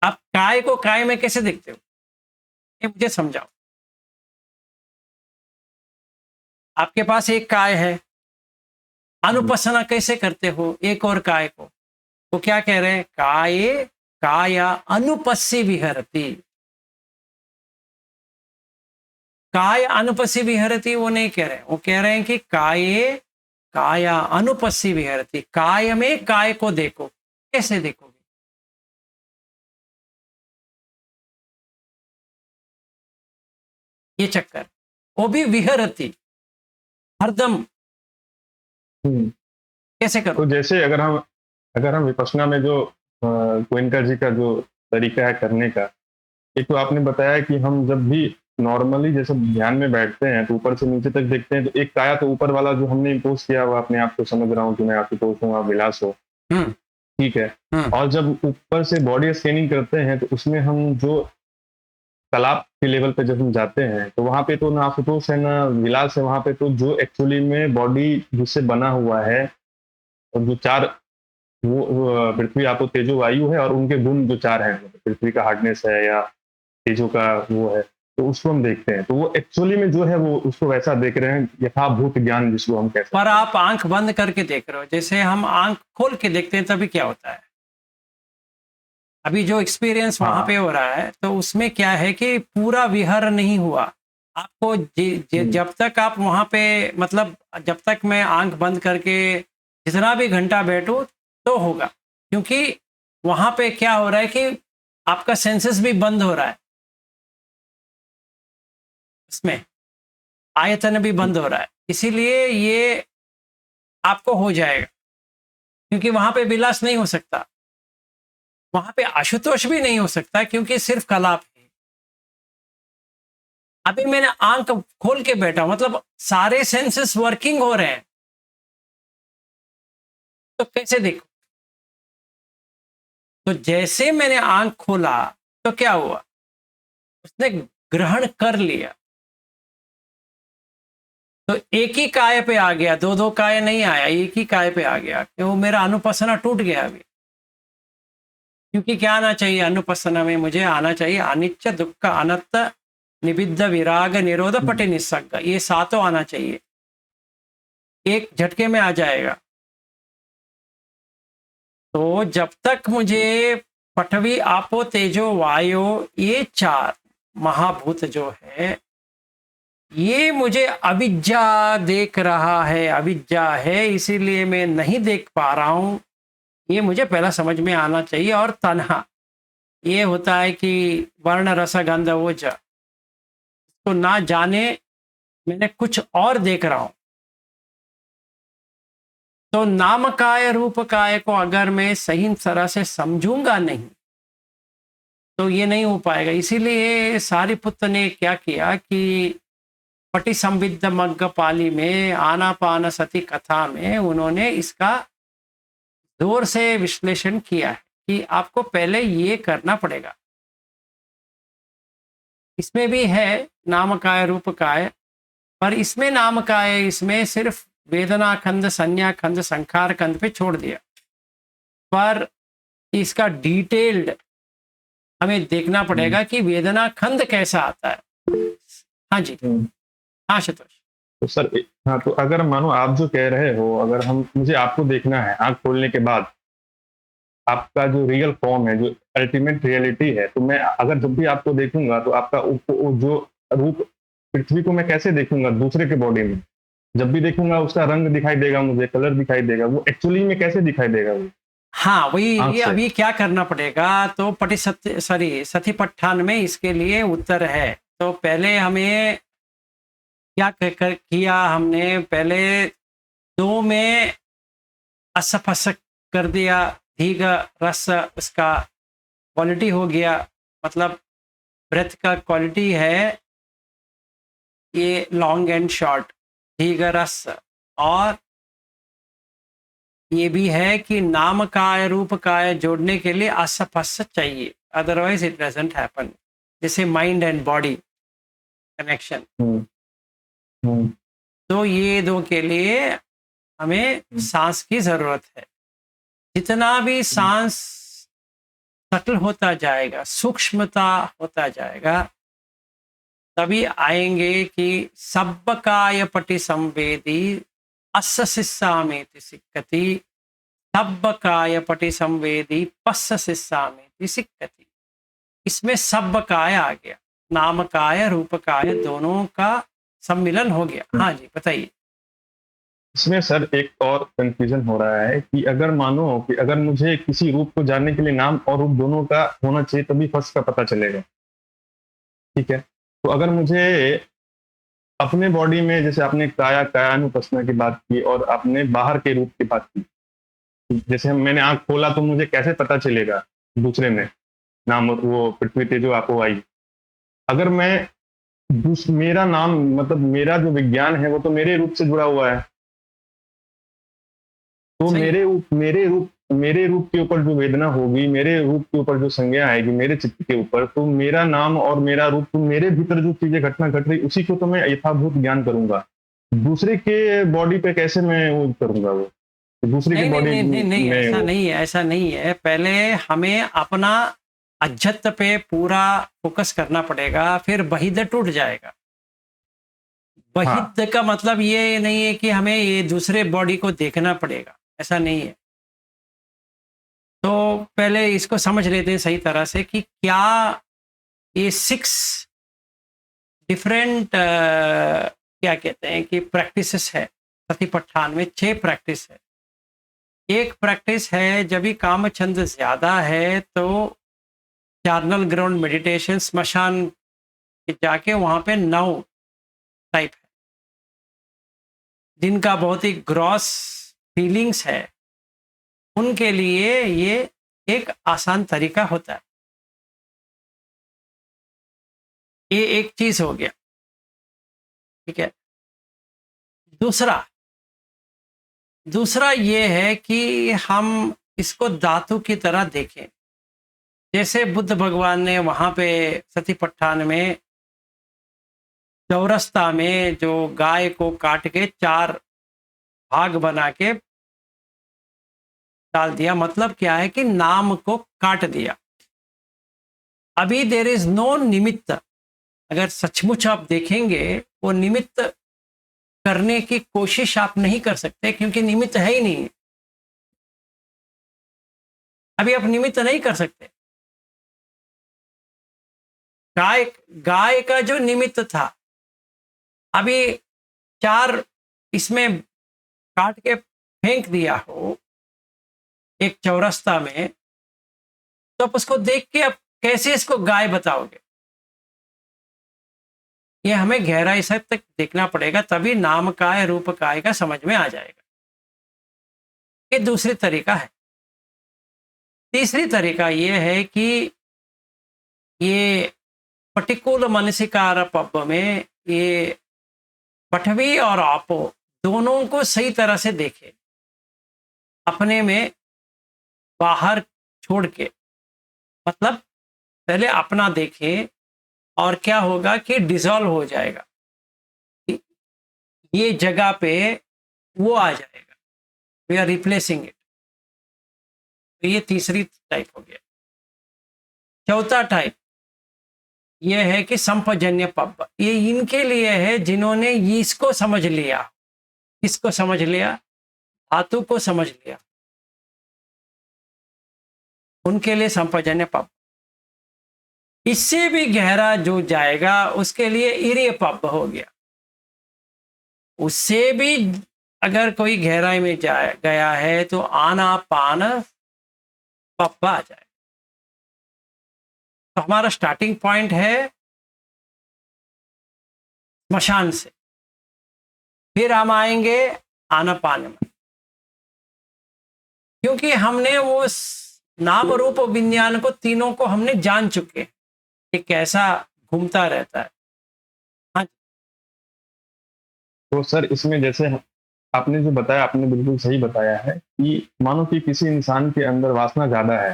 आप काय को काय में कैसे देखते हो? ये मुझे समझाओ। आपके पास एक काय है, अनुपसना कैसे करते हो एक और काय को? वो क्या कह रहे हैं? काय काया अनुपस्सी विहरति। काय अनुपस्सी विहरति वो नहीं कह रहे, वो कह रहे हैं कि काय काया अनुपस्सी विहरति। काय में काय को देखो। कैसे देखोगे? ये चक्कर, वो भी विहरति, हरदम। हम्म। कैसे तो करो? जैसे अगर हम विपश्यना में जो गोयनका जी का जो तरीका है करने का, एक तो आपने बताया कि हम जब भी नॉर्मली जैसे ध्यान में बैठते हैं तो ऊपर से नीचे तक देखते हैं, तो एक काया तो ऊपर वाला जो हमने इम्पोज किया हुआ अपने आप को समझ रहा हूँ कि मैं आशुतोष हूँ, आप विलास हो, हम्म ठीक है। हम्म और जब ऊपर से बॉडी स्कैनिंग करते हैं तो उसमें हम जो तालाब के लेवल पे जब हम जाते हैं तो वहां पे तो ना आशुतोष है ना विलास है, वहां पे तो जो एक्चुअली में बॉडी जिससे बना हुआ है और जो चार वो पृथ्वी आपो तेजो वायु है और उनके गुण जो चार हैं, पृथ्वी का हार्डनेस है या तेजो का वो है, तो उसको हम देखते हैं। तो वो एक्चुअली में जो है वो उसको वैसा देख रहे हैं, यथाभूत ज्ञान जिसको हम कह सकते पर हैं। आप आंख बंद करके देख रहे हो। जैसे हम आंख खोल के देखते हैं तभी क्या होता है? अभी जो एक्सपीरियंस वहां हाँ। पे हो रहा है तो उसमें क्या है कि पूरा विहर नहीं हुआ। आपको जब तक आप वहां पे, मतलब जब तक मैं आंख बंद करके जितना भी घंटा बैठूं तो होगा। क्योंकि वहां पे क्या हो रहा है कि आपका सेंसेस भी बंद हो रहा है, इसमें आयतन भी बंद हो रहा है। इसीलिए ये आपको हो जाएगा, क्योंकि वहां पे विलास नहीं हो सकता, वहां पे आशुतोष भी नहीं हो सकता, क्योंकि सिर्फ कलाप है। अभी मैंने आंख खोल के बैठा, मतलब सारे सेंसेस वर्किंग हो रहे हैं, तो कैसे देखो? तो जैसे मैंने आंख खोला तो क्या हुआ? उसने ग्रहण कर लिया, तो एक ही काय पे आ गया, दो दो काय नहीं आया, एक ही काय पे आ गया। वो मेरा अनुपसना टूट गया अभी। क्योंकि क्या आना चाहिए अनुपसना में? मुझे आना चाहिए अनिच्च दुख अनत्त निबिद्ध विराग निरोध पटि निस्संग। ये सातों आना चाहिए, एक झटके में आ जाएगा। तो जब तक मुझे पठवी आपो तेजो वायु ये चार महाभूत जो है, ये मुझे अविद्या देख रहा है, अविद्या है, इसीलिए मैं नहीं देख पा रहा हूं। ये मुझे पहला समझ में आना चाहिए। और तन्हा ये होता है कि वर्ण रस गंध ओज, तो ना जाने मैंने कुछ और देख रहा हूं। तो नाम काय रूप काय को अगर मैं सही तरह से समझूंगा नहीं तो ये नहीं हो पाएगा। इसीलिए सारिपुत्र ने क्या किया कि पटि संविद्ध मग्ग पाली में आनापान सती कथा में उन्होंने इसका जोर से विश्लेषण किया है कि आपको पहले ये करना पड़ेगा। इसमें भी है नाम काय रूप काय, पर इसमें नाम काय, इसमें सिर्फ वेदना खंड, संज्ञा खंड, संखार खंड पे छोड़ दिया। पर इसका डिटेल्ड हमें देखना पड़ेगा कि वेदना खंड कैसा आता है। हाँ जी, हाँ शतोष। तो सर हाँ, तो अगर मानो आप जो कह रहे हो, अगर हम मुझे आपको देखना है आँख खोलने के बाद, आपका जो रियल फॉर्म है, जो अल्टीमेट रियलिटी है, तो मैं अगर जब भी आपको देखूँगा तो आपका वो जो रूप पृथ्वी को मैं कैसे देखूँगा दूसरे के बॉडी में? जब भी देखूँगा उसका रंग दिखाई देगा मुझे, कलर दिखाई देगा, वो एक्चुअली में कैसे दिखाई देगा वो? हाँ, वही आँख ये से। अभी क्या करना पड़ेगा, तो सती पट्ठान में इसके लिए उत्तर है। तो पहले हमें क्या किया हमने, पहले 2 में असफसक कर दिया, दीर्घ रस उसका क्वालिटी हो गया, मतलब ब्रेथ का क्वालिटी है ये लॉन्ग एंड शॉर्ट, दीर्घ रस। और ये भी है कि नाम काय रूप काय जोड़ने के लिए असफस चाहिए, अदरवाइज इट डजंट हैपन। जैसे माइंड एंड बॉडी कनेक्शन, हुँ, हुँ, तो ये 2 के लिए हमें सांस की जरूरत है। जितना भी सांस सटल होता जाएगा, सूक्ष्मता होता जाएगा, तभी आएंगे कि सब्बकाय पटि संवेदी अस्य शिष्यामेति सिक्कति, सब्बकाय पटि संवेदी पस्य शिष्यामेति सिक्कति। इसमें सब्बकाय आ गया, नामकाय रूपकाय दोनों का सम्मिलन हो गया। हाँ जी बताइए। इसमें सर एक और कन्फ्यूज़न हो रहा है कि अगर मानो कि अगर मुझे किसी रूप को जानने के लिए नाम और रूप दोनों का होना चाहिए तभी फर्स्ट का पता चलेगा, ठीक है? तो अगर मुझे अपने बॉडी में जैसे आपने कायानुपस्थिति की बात की और आपने बाहर के रूप की बात की, जैसे मैंने आँख खोला तो मुझे कैसे पता चलेगा दूसरे में नाम और वो पृथ्वी तेजो आपो वायु। अगर मैं मेरा नाम मतलब मेरा जो विज्ञान है वो तो मेरे रूप से जुड़ा हुआ है। तो सही। मेरे रूप के ऊपर जो वेदना होगी, मेरे रूप के ऊपर जो संज्ञा आएगी, मेरे चित्त के ऊपर, तो मेरा नाम और मेरा रूप, तो मेरे भीतर जो चीजें घटना घट रही उसी को तो मैं यथाभूत ज्ञान करूंगा। दूसरे के बॉडी पे कैसे मैं वो करूंगा वो? दूसरे नहीं की नहीं बॉडी नहीं नहीं नहीं, में ऐसा वो नहीं है, ऐसा नहीं है। पहले हमें अपना अज्जत पे पूरा फोकस करना पड़ेगा, फिर बहिद टूट जाएगा। हाँ, बहिद का मतलब ये नहीं है कि हमें ये दूसरे बॉडी को देखना पड़ेगा, ऐसा नहीं है। तो पहले इसको समझ लेते हैं सही तरह से कि क्या ये 6 डिफरेंट क्या कहते हैं कि प्रैक्टिसेस है। सतीपट्ठान में 6 प्रैक्टिस है। एक प्रैक्टिस है जब भी काम छंद ज्यादा है तो चार्नल ग्राउंड मेडिटेशन, स्मशान जाके वहां पे 9 टाइप है, जिनका बहुत ही ग्रॉस फीलिंग्स है, उनके लिए ये एक आसान तरीका होता है। ये एक चीज हो गया, ठीक है। दूसरा ये है कि हम इसको धातु की तरह देखें। जैसे बुद्ध भगवान ने वहां पे सतीपट्ठान में चौरस्ता में जो गाय को काट के 4 भाग बना के डाल दिया, मतलब क्या है कि नाम को काट दिया। अभी देर इज नो निमित्त। अगर सचमुच आप देखेंगे वो निमित्त करने की कोशिश आप नहीं कर सकते, क्योंकि निमित्त है ही नहीं। अभी आप निमित्त नहीं कर सकते। गाय का जो निमित्त था, अभी 4 इसमें काट के फेंक दिया हो एक चौरस्ता में, तो आप उसको देख के आप कैसे इसको गाय बताओगे? ये हमें गहराई से तक देखना पड़ेगा, तभी नाम काय रूप काय का समझ में आ जाएगा। ये दूसरी तरीका है। तीसरी तरीका ये है कि ये प्रतिकूल मानसिकार पब में ये पठवी और आपो दोनों को सही तरह से देखे, अपने में बाहर छोड़ के, मतलब पहले अपना देखें और क्या होगा कि डिसॉल्व हो जाएगा, ये जगह पे वो आ जाएगा, वी आर रिप्लेसिंग इट। तो ये तीसरी टाइप हो गया। चौथा टाइप ये है कि संपजन्य पब, ये इनके लिए है जिन्होंने इसको समझ लिया। किसको समझ लिया? धातु को समझ लिया, उनके लिए संपजन्य पब। इससे भी गहरा जो जाएगा उसके लिए इरिय पब हो गया। उससे भी अगर कोई गहराई में गया है तो आनापान पब आ जाए। तो हमारा स्टार्टिंग पॉइंट है स्मशान से, फिर हम आएंगे आनापान में, क्योंकि हमने वो नाम रूप विज्ञान को तीनों को हमने जान चुके हैं कि कैसा घूमता रहता है। हाँ, तो सर इसमें जैसे आपने जो बताया, आपने बिल्कुल सही बताया है कि मानो कि किसी इंसान के अंदर वासना ज्यादा है,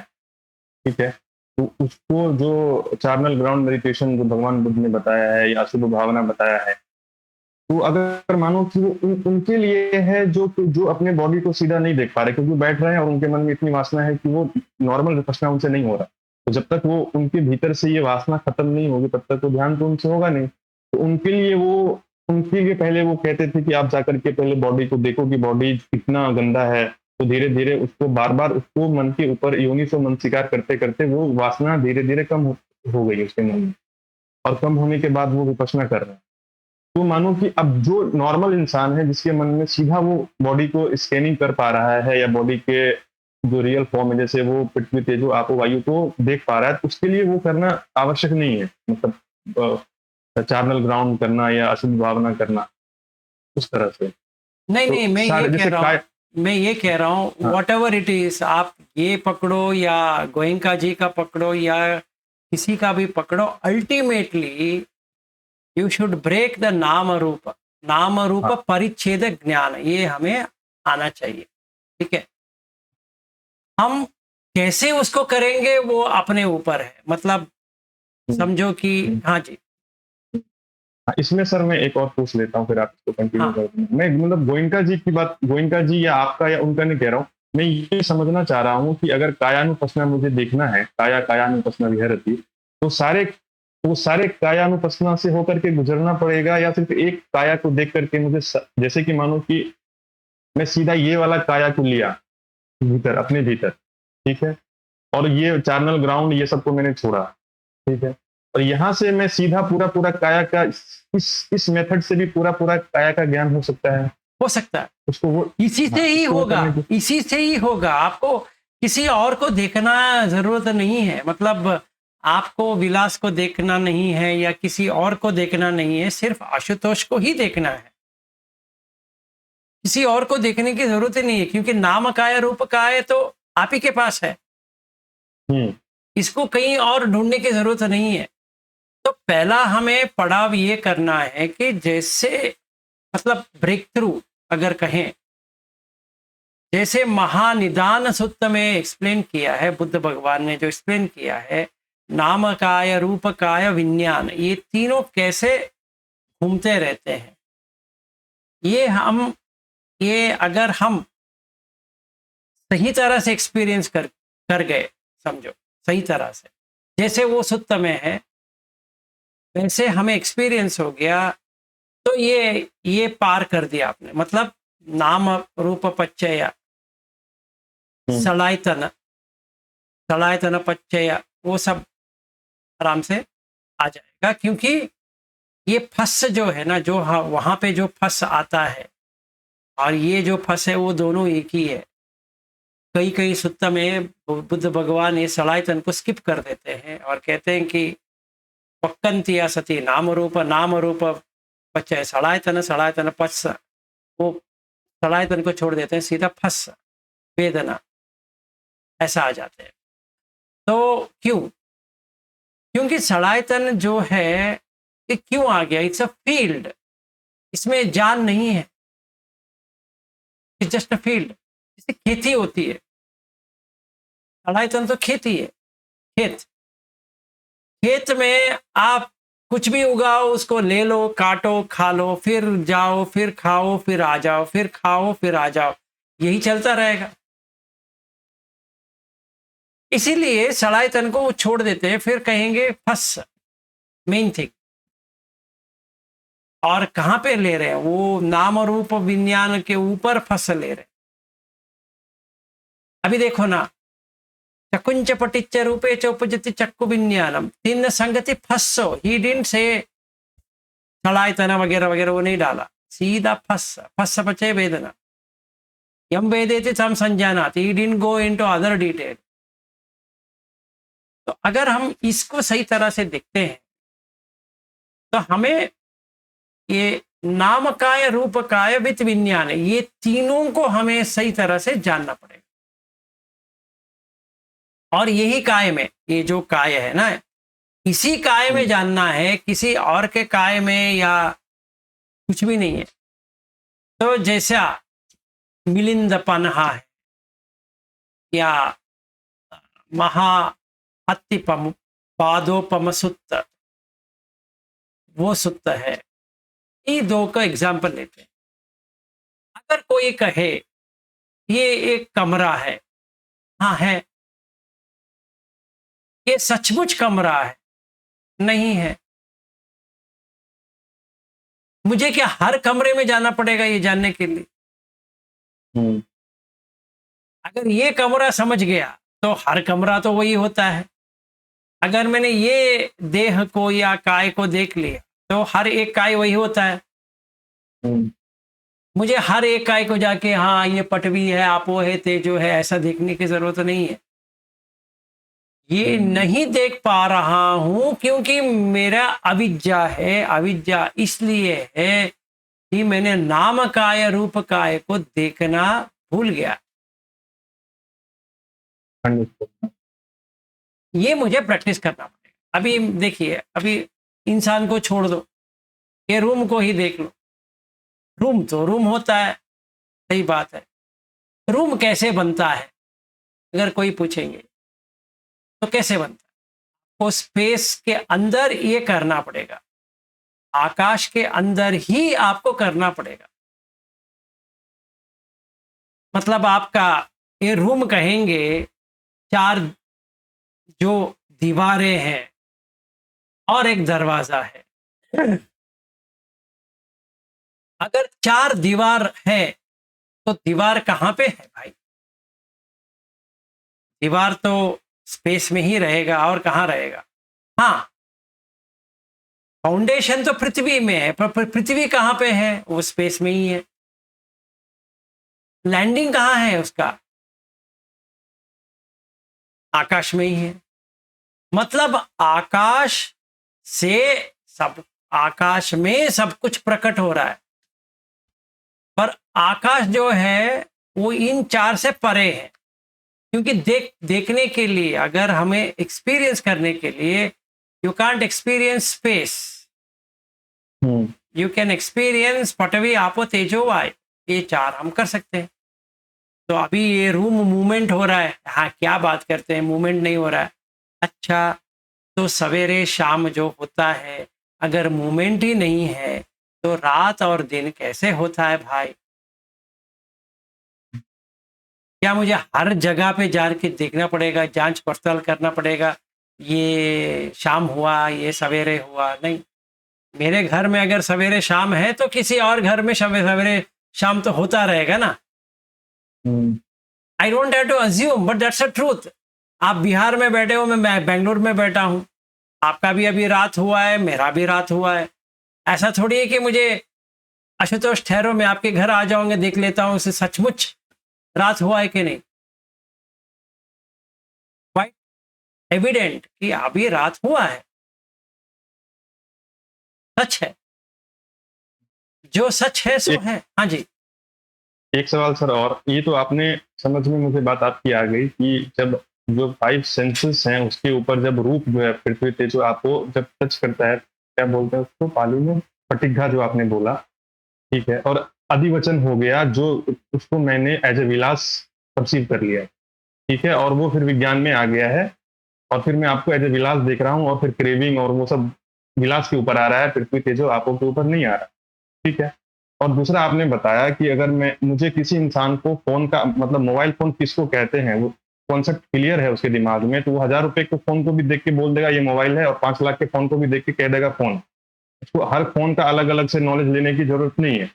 ठीक है, तो उसको जो चार्नल ग्राउंड मेडिटेशन जो भगवान बुद्ध ने बताया है या अशुभ भावना बताया है, तो अगर मानो कि वो उनके लिए है जो अपने बॉडी को सीधा नहीं देख पा रहे, क्योंकि बैठ रहे हैं और उनके मन में इतनी वासना है कि वो नॉर्मल विपश्यना उनसे नहीं हो रहा। तो जब तक वो उनके भीतर से ये वासना खत्म नहीं होगी तब तक तो ध्यान तो उनसे होगा नहीं। तो उनके लिए पहले वो कहते थे कि आप जाकर के पहले बॉडी को देखो कि बॉडी कितना गंदा है। तो धीरे धीरे उसको बार बार उसको मन के ऊपर योनि से मन स्वीकार करते करते वो वासना धीरे धीरे कम हो गई उसके मन में, और कम होने के बाद वो विपश्यना कर रहे हैं। तो मानो कि अब जो नॉर्मल इंसान है जिसके मन में सीधा वो बॉडी को स्कैनिंग कर पा रहा है या बॉडी के जो रियल फॉर्म है, जैसे वो पृथ्वी तेजो आपो वायु को देख पा रहा है, तो उसके लिए वो करना आवश्यक नहीं है, मतलब चार्नल ग्राउंड करना या अशुद्ध भावना करना उस तरह से। नहीं तो नहीं, मैं ये कह रहा हूँ हाँ। वॉट एवर इट इज, आप ये पकड़ो या गोयंका जी का पकड़ो या किसी का भी पकड़ो, ultimately you should break the नाम रूप हाँ। परिच्छेद ज्ञान, ये हमें आना चाहिए। ठीक है, हम कैसे उसको करेंगे वो अपने ऊपर है, मतलब समझो कि हाँ जी। हाँ, इसमें सर मैं एक और पूछ लेता हूँ, फिर आप इसको कंटिन्यू हाँ। कर देना। मैं मतलब गोयंका जी की बात, गोयंका जी या आपका या उनका नहीं कह रहा हूँ, मैं ये समझना चाह रहा हूँ कि अगर कायानुपस्ना मुझे देखना है, कायानुपस्ना विहरति, तो सारे कायानुपस्ना से होकर के गुजरना पड़ेगा या सिर्फ एक काया को देख करके मुझे जैसे कि मानो कि मैं सीधा ये वाला काया को लिया भीतर, अपने भीतर, ठीक है, और ये चार्नल ग्राउंड ये सबको मैंने छोड़ा, ठीक है, और यहाँ से मैं सीधा पूरा काया का इस मेथड से भी पूरा काया का ज्ञान हो सकता है। हो सकता है, उसको वो इसी से ही उसको होगा, करने की- इसी से ही होगा। आपको किसी और को देखना जरूरत नहीं है, मतलब आपको विलास को देखना नहीं है या किसी और को देखना नहीं है, सिर्फ आशुतोष को ही देखना है। किसी और को देखने की जरूरत ही नहीं है, क्योंकि नाम काय रूप काय तो आप ही के पास है, हम्म, इसको कहीं और ढूंढने की जरूरत नहीं है। तो पहला हमें पड़ाव ये करना है कि जैसे मतलब ब्रेक थ्रू अगर कहें, जैसे महानिदान सूत्र में एक्सप्लेन किया है, बुद्ध भगवान ने जो एक्सप्लेन किया है, नाम काय रूप काय विज्ञान, ये तीनों कैसे घूमते रहते हैं, ये अगर हम सही तरह से एक्सपीरियंस कर गए, समझो सही तरह से, जैसे वो सूत्र में है वैसे हमें एक्सपीरियंस हो गया, तो ये पार कर दिया आपने, मतलब नाम रूप पच्चय सलायतन पच्चय वो सब आराम से आ जाएगा। क्योंकि ये फस जो है ना, जो वहां पे जो फस आता है और ये जो फस है वो दोनों एक ही है। कई सूत्र में बुद्ध भगवान ये सलायतन को स्किप कर देते हैं और कहते हैं कि पक्कंतिया सती नाम रूप पच्चय सलायतन पस्स, वो सलायतन को छोड़ देते हैं, सीधा फस वेदना ऐसा आ जाते हैं। तो क्योंकि सलायतन जो है ये क्यों आ गया, इट्स अ फील्ड, इसमें जान नहीं है, इट्स जस्ट अ फील्ड, जैसे खेती होती है, सलायतन तो खेती है, खेत में आप कुछ भी उगाओ, उसको ले लो, काटो, खा लो, फिर जाओ, फिर खाओ, फिर आ जाओ, फिर खाओ, फिर आ जाओ, यही चलता रहेगा। इसीलिए सड़ाईतन को वो छोड़ देते हैं, फिर कहेंगे फस मेन थिंग। और कहाँ पे ले रहे हैं वो, नाम रूप विज्ञान के ऊपर फंस ले रहे हैं। अभी देखो ना, चकुंच पटिच्च रूपे च उपजति चक्कु विज्ञानम तीन संगति फस्सो, ही डिडंट से सड़ाईतना वगैरह वगैरह, वो नहीं डाला, सीधा फस, फस पचे वेदना, यम वेदेति तम संजानाति, he didn't go into other detail. तो अगर हम इसको सही तरह से देखते हैं तो हमें ये नामकाय रूपकाय वित्त विज्ञान, ये तीनों को हमें सही तरह से जानना पड़ेगा। और यही काय में, ये जो काय है ना, इसी काय में जानना है, किसी और के काय में या कुछ भी नहीं है। तो जैसा मिलिंदपनहा है या महाहत्तिपम पादोपम सुत्त, वो सुत्त है। ये दो का एग्जाम्पल लेते हैं। अगर कोई कहे ये एक कमरा है, हाँ है, ये सचमुच कमरा है, नहीं है। मुझे क्या हर कमरे में जाना पड़ेगा ये जानने के लिए? अगर ये कमरा समझ गया तो हर कमरा तो वही होता है। अगर मैंने ये देह को या काय को देख लिया तो हर एक काय वही होता है। मुझे हर एक काय को जाके हाँ ये पटवी है, आपो है, तेजो है, ऐसा देखने की जरूरत नहीं है। ये नहीं देख पा रहा हूं क्योंकि मेरा अविद्या है। अविद्या इसलिए है कि मैंने नाम काय रूप काय को देखना भूल गया। ये मुझे प्रैक्टिस करना पड़ेगा। अभी देखिए, अभी इंसान को छोड़ दो, ये रूम को ही देख लो। रूम तो रूम होता है, सही बात है। रूम कैसे बनता है अगर कोई पूछेंगे तो कैसे बनता है? तो स्पेस के अंदर ये करना पड़ेगा, आकाश के अंदर ही आपको करना पड़ेगा। मतलब आपका ये रूम कहेंगे, चार जो दीवारें हैं और एक दरवाजा है। अगर चार दीवार है तो दीवार कहाँ पे है भाई? दीवार तो स्पेस में ही रहेगा, और कहाँ रहेगा? हाँ, फाउंडेशन तो पृथ्वी में है, पर पृथ्वी कहाँ पे है? वो स्पेस में ही है। लैंडिंग कहाँ है उसका? आकाश में ही है। मतलब आकाश से सब, आकाश में सब कुछ प्रकट हो रहा है, पर आकाश जो है वो इन चार से परे है। क्योंकि देखने के लिए, अगर हमें एक्सपीरियंस करने के लिए, you can't experience space, you can experience पटवी आपो तेजो वाय, ये चार हम कर सकते हैं। तो अभी ये रूम मूवमेंट हो रहा है, हाँ क्या बात करते हैं, मूवमेंट नहीं हो रहा है। अच्छा, तो सवेरे शाम जो होता है, अगर मूवमेंट ही नहीं है तो रात और दिन कैसे होता है भाई? क्या मुझे हर जगह पे जाके देखना पड़ेगा, जांच पड़ताल करना पड़ेगा, ये शाम हुआ, ये सवेरे हुआ? नहीं। मेरे घर में अगर सवेरे शाम है तो किसी और घर में सवेरे शाम तो होता रहेगा ना। I don't have to assume, but that's a truth. आप बिहार में बैठे हो, मैं बेंगलुरु में बैठा हूँ, आपका भी अभी रात हुआ है, मेरा भी रात हुआ है। ऐसा थोड़ी है कि मुझे आशुतोष ठहरो, मैं आपके घर आ जाऊंगा, देख लेता हूँ उसे सचमुच रात हुआ है कि नहीं। क्वाइट एविडेंट कि अभी रात हुआ है, सच है, जो सच है सो है। हाँ जी। एक सवाल सर, और ये तो आपने समझ में मुझे बात आपकी आ गई कि जब जो 5 सेंसेस हैं उसके ऊपर जब रूप जो है पृथ्वी तेजो आपको जब टच करता है, क्या बोलते हैं उसको पाली में, पटिघा जो आपने बोला, ठीक है, और अधिवचन हो गया जो उसको मैंने एज ए विलास परसीव कर लिया, ठीक है, और वो फिर विज्ञान में आ गया है, और फिर मैं आपको एज ए विलास देख रहा हूँ, और फिर क्रेविंग और वो सब विलास के ऊपर आ रहा है, पृथ्वी तेजो आपो के ऊपर नहीं आ रहा, ठीक है। और दूसरा आपने बताया कि अगर मुझे किसी इंसान को फोन का मतलब मोबाइल फोन किसको कहते हैं, वो कॉन्सेप्ट क्लियर है उसके दिमाग में, तो वो 1000 रुपए के फोन को भी देख के बोल देगा ये मोबाइल है, और 5 लाख के फोन को भी देख के कह देगा फोन। उसको हर फोन का अलग अलग से नॉलेज लेने की जरूरत नहीं है,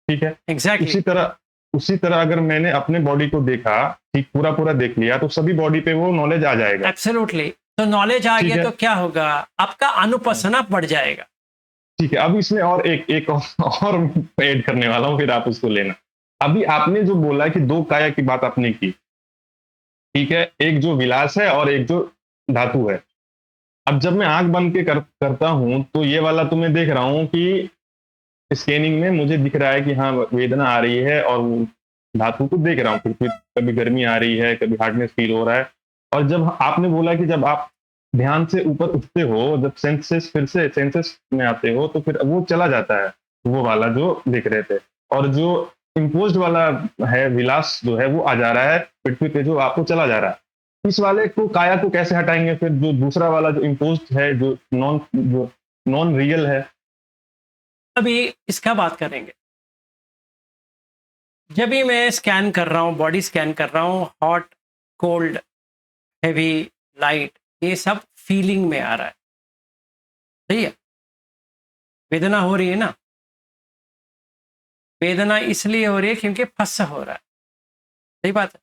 ठीक है। एग्जैक्टली उसी तरह अगर मैंने अपने बॉडी को देखा, ठीक पूरा पूरा देख लिया, तो सभी बॉडी पे वो नॉलेज आ जाएगा। एब्सोल्युटली। तो नॉलेज आ ठीक गया है। तो क्या होगा, आपका अनुपसना बढ़ जाएगा। ठीक है, अब इसमें और एक और ऐड करने वाला हूँ, फिर आप उसको लेना। अभी आपने जो बोला कि 2 काया की बात आपने की, ठीक है, एक जो विलास है और एक जो धातु है। अब जब मैं आंख बंद के करता हूं, तो ये वाला तो मैं देख रहा हूं कि स्कैनिंग में मुझे दिख रहा है कि हाँ वेदना आ रही है, और धातु को देख रहा हूँ, फिर कभी गर्मी आ रही है, कभी हार्डनेस फील हो रहा है। और जब आपने बोला कि जब आप ध्यान से ऊपर उठते हो, जब सेंसेस फिर से सेंसेस में आते हो, तो फिर वो चला जाता है, वो वाला जो देख रहे थे। और जो इम्पोज्ड वाला है विलास जो है, वो आ जा रहा है पृथ्वी पे, जो आपको चला जा रहा है। इस वाले को काया को कैसे हटाएंगे फिर, जो दूसरा वाला जो इम्पोज्ड है, जो नॉन रियल है? अभी इसका बात करेंगे। जब भी मैं स्कैन कर रहा हूँ, बॉडी स्कैन कर रहा हूँ, हॉट, कोल्ड, हैवी, लाइट, ये सब फीलिंग में आ रहा है, सही है। वेदना हो रही है ना, वेदना इसलिए हो रही है क्योंकि फस हो रहा है, सही बात है।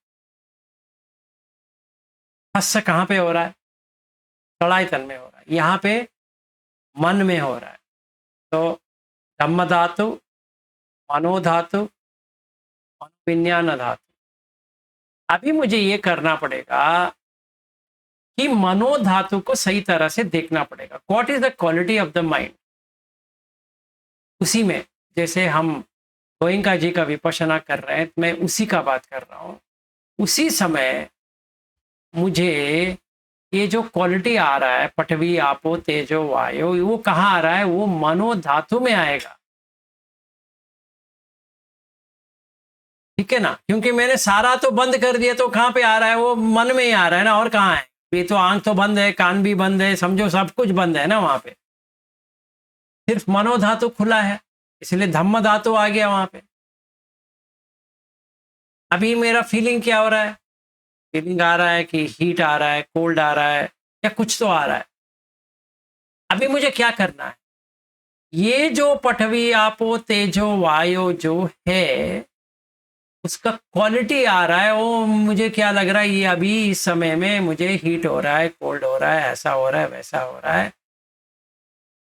फस कहाँ पे हो रहा है? तड़ाई तन में हो रहा है, यहाँ पे मन में हो रहा है। तो धम्म धातु, मनोधातु, मनोविज्ञान धातु। अभी मुझे ये करना पड़ेगा कि मनोधातु को सही तरह से देखना पड़ेगा। What is the quality of the mind? उसी में, जैसे हम गोयंका जी का विपश्यना कर रहे हैं, मैं उसी का बात कर रहा हूँ। उसी समय मुझे ये जो क्वालिटी आ रहा है, पटवी, आपो, तेजो, वायु, वो कहाँ आ रहा है? वो मनोधातु में आएगा, ठीक है ना। क्योंकि मैंने सारा तो बंद कर दिया, तो कहाँ पे आ रहा है? वो मन में ही आ रहा है ना, और कहाँ है? ये तो आंख तो बंद है, कान भी बंद है, समझो सब कुछ बंद है ना वहां पे, सिर्फ मनोधातु खुला है, इसलिए धम्म धातु आ गया वहां पे। अभी मेरा फीलिंग क्या हो रहा है? फीलिंग आ रहा है कि हीट आ रहा है, कोल्ड आ रहा है, या कुछ तो आ रहा है। अभी मुझे क्या करना है? ये जो पठवी, आपो, तेजो, वायु जो है, उसका क्वालिटी आ रहा है, वो मुझे क्या लग रहा है, ये अभी इस समय में मुझे हीट हो रहा है, कोल्ड हो रहा है, ऐसा हो रहा है, वैसा हो रहा है,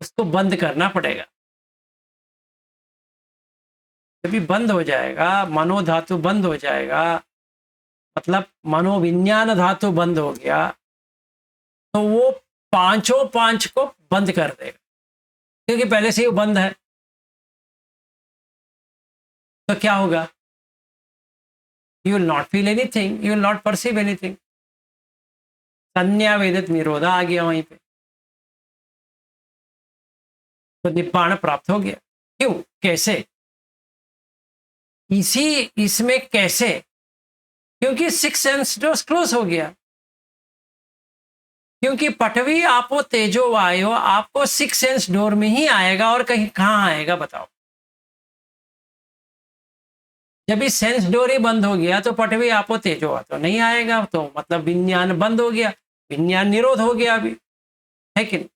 उसको बंद करना पड़ेगा। जब बंद हो जाएगा, मनोधातु बंद हो जाएगा, मतलब मनोविज्ञान धातु बंद हो गया, तो वो पांचों पांच को बंद कर देगा, क्योंकि पहले से ही वो बंद है। तो क्या होगा? You will not feel anything, you will not perceive anything. संज्ञा वेदित निरोधा आ गया वहीं पे, तो निब्बाण प्राप्त हो गया। क्यों? कैसे? इसमें कैसे? क्योंकि 6 सेंस डोर्स क्लोज हो गया। क्योंकि पटवी, आपो, तेजो, वायु आपको 6 सेंस डोर में ही आएगा, और कहीं कहां आएगा बताओ? जब इस सेंस डोर ही बंद हो गया, तो पटवी, आपो, तेजो तो नहीं आएगा, तो मतलब विज्ञान बंद हो गया, विज्ञान निरोध हो गया अभी, है कि नहीं?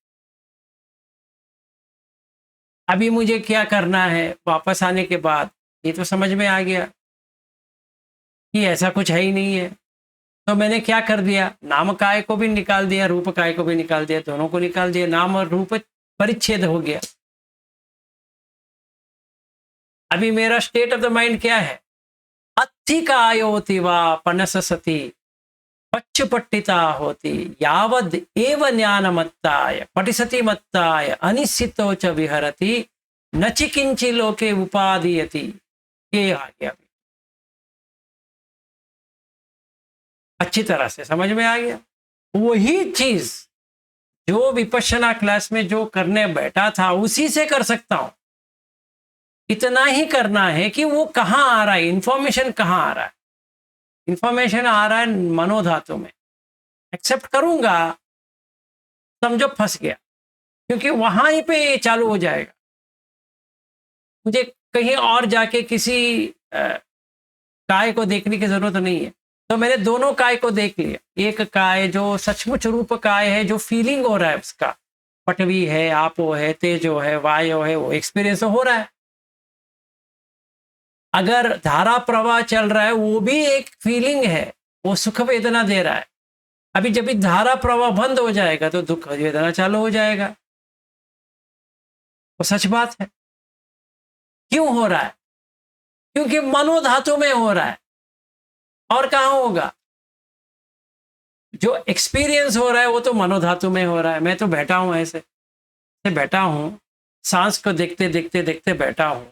अभी मुझे क्या करना है? वापस आने के बाद ये तो समझ में आ गया कि ऐसा कुछ है ही नहीं है। तो मैंने क्या कर दिया? नाम काय को भी निकाल दिया, रूप काय को भी निकाल दिया, दोनों को निकाल दिया, नाम और रूप परिच्छेद हो गया। अभी मेरा स्टेट ऑफ द माइंड क्या है? अत्थिकायोति वा पनस सती पच्चपट्टिता होती यावद एव ज्ञानमत्ताय पटिसति मत्ताय अनिश्चितो च विहरति नचि किंचि लोके उपादीयति। ये आ गया, अच्छी तरह से समझ में आ गया। वही चीज जो विपश्यना क्लास में जो करने बैठा था, उसी से कर सकता हूं। इतना ही करना है कि वो कहां आ रहा है, इंफॉर्मेशन कहां आ रहा है। इंफॉर्मेशन आ रहा है मनोधातु में, एक्सेप्ट करूंगा, समझो फंस गया, क्योंकि वहां ही पे ये चालू हो जाएगा। मुझे कहीं और जाके किसी काय को देखने की जरूरत नहीं है। तो मैंने दोनों काय को देख लिया। एक काय जो सचमुच रूप काय है, जो फीलिंग हो रहा है उसका, पटवी है, आपो है, तेजो है, वायु है, वो एक्सपीरियंस हो रहा है। अगर धारा प्रवाह चल रहा है वो भी एक फीलिंग है, वो सुख वेदना दे रहा है। अभी जब भी धारा प्रवाह बंद हो जाएगा तो दुख वेदना चालू हो जाएगा। वो सच बात है। क्यों हो रहा है? क्योंकि मनोधातु में हो रहा है। और कहाँ होगा? जो एक्सपीरियंस हो रहा है वो तो मनोधातु में हो रहा है। मैं तो बैठा हूं, ऐसे बैठा हूं, सांस को देखते देखते देखते बैठा हूं,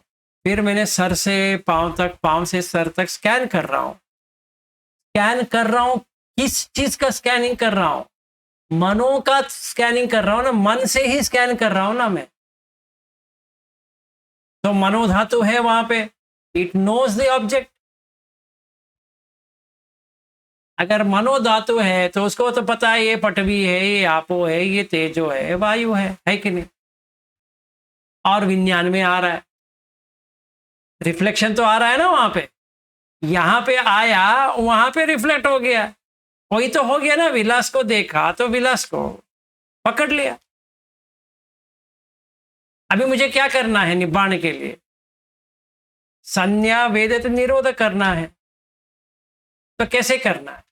फिर मैंने सर से पांव तक, पांव से सर तक स्कैन कर रहा हूं। स्कैन कर रहा हूं, किस चीज का स्कैनिंग कर रहा हूं? मनो का स्कैनिंग कर रहा हूं ना, मन से ही स्कैन कर रहा हूं ना मैं। तो मनोधातु है वहां पे, इट नोज द ऑब्जेक्ट। अगर मनोधातु है तो उसको तो पता है ये पटवी है, ये आपो है, ये तेजो है, वायु है कि नहीं? और विज्ञान में आ रहा है, रिफ्लेक्शन तो आ रहा है ना वहां पे। यहां पे आया, वहां पे रिफ्लेक्ट हो गया। वही तो हो गया ना, विलास को देखा तो विलास को पकड़ लिया। अभी मुझे क्या करना है निब्बाण के लिए? संज्ञा वेदित निरोध करना है। तो कैसे करना है?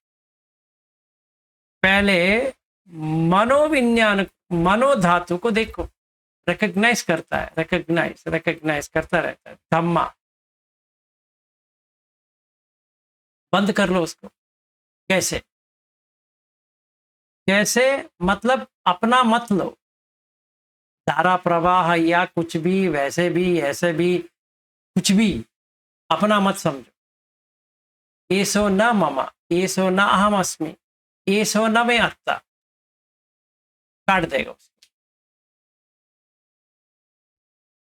पहले मनोविज्ञान, मनोधातु को देखो, रिकग्नाइज करता है, रिकग्नाइज करता रहता है। धम्मा, बंद कर लो उसको। कैसे? कैसे मतलब अपना मत लो। धारा प्रवाह या कुछ भी, वैसे भी, ऐसे भी, कुछ भी अपना मत समझो। एसो न मम, एसो न अहम अस्मि, एसो न मैं अत्ता। काट देगा उसको।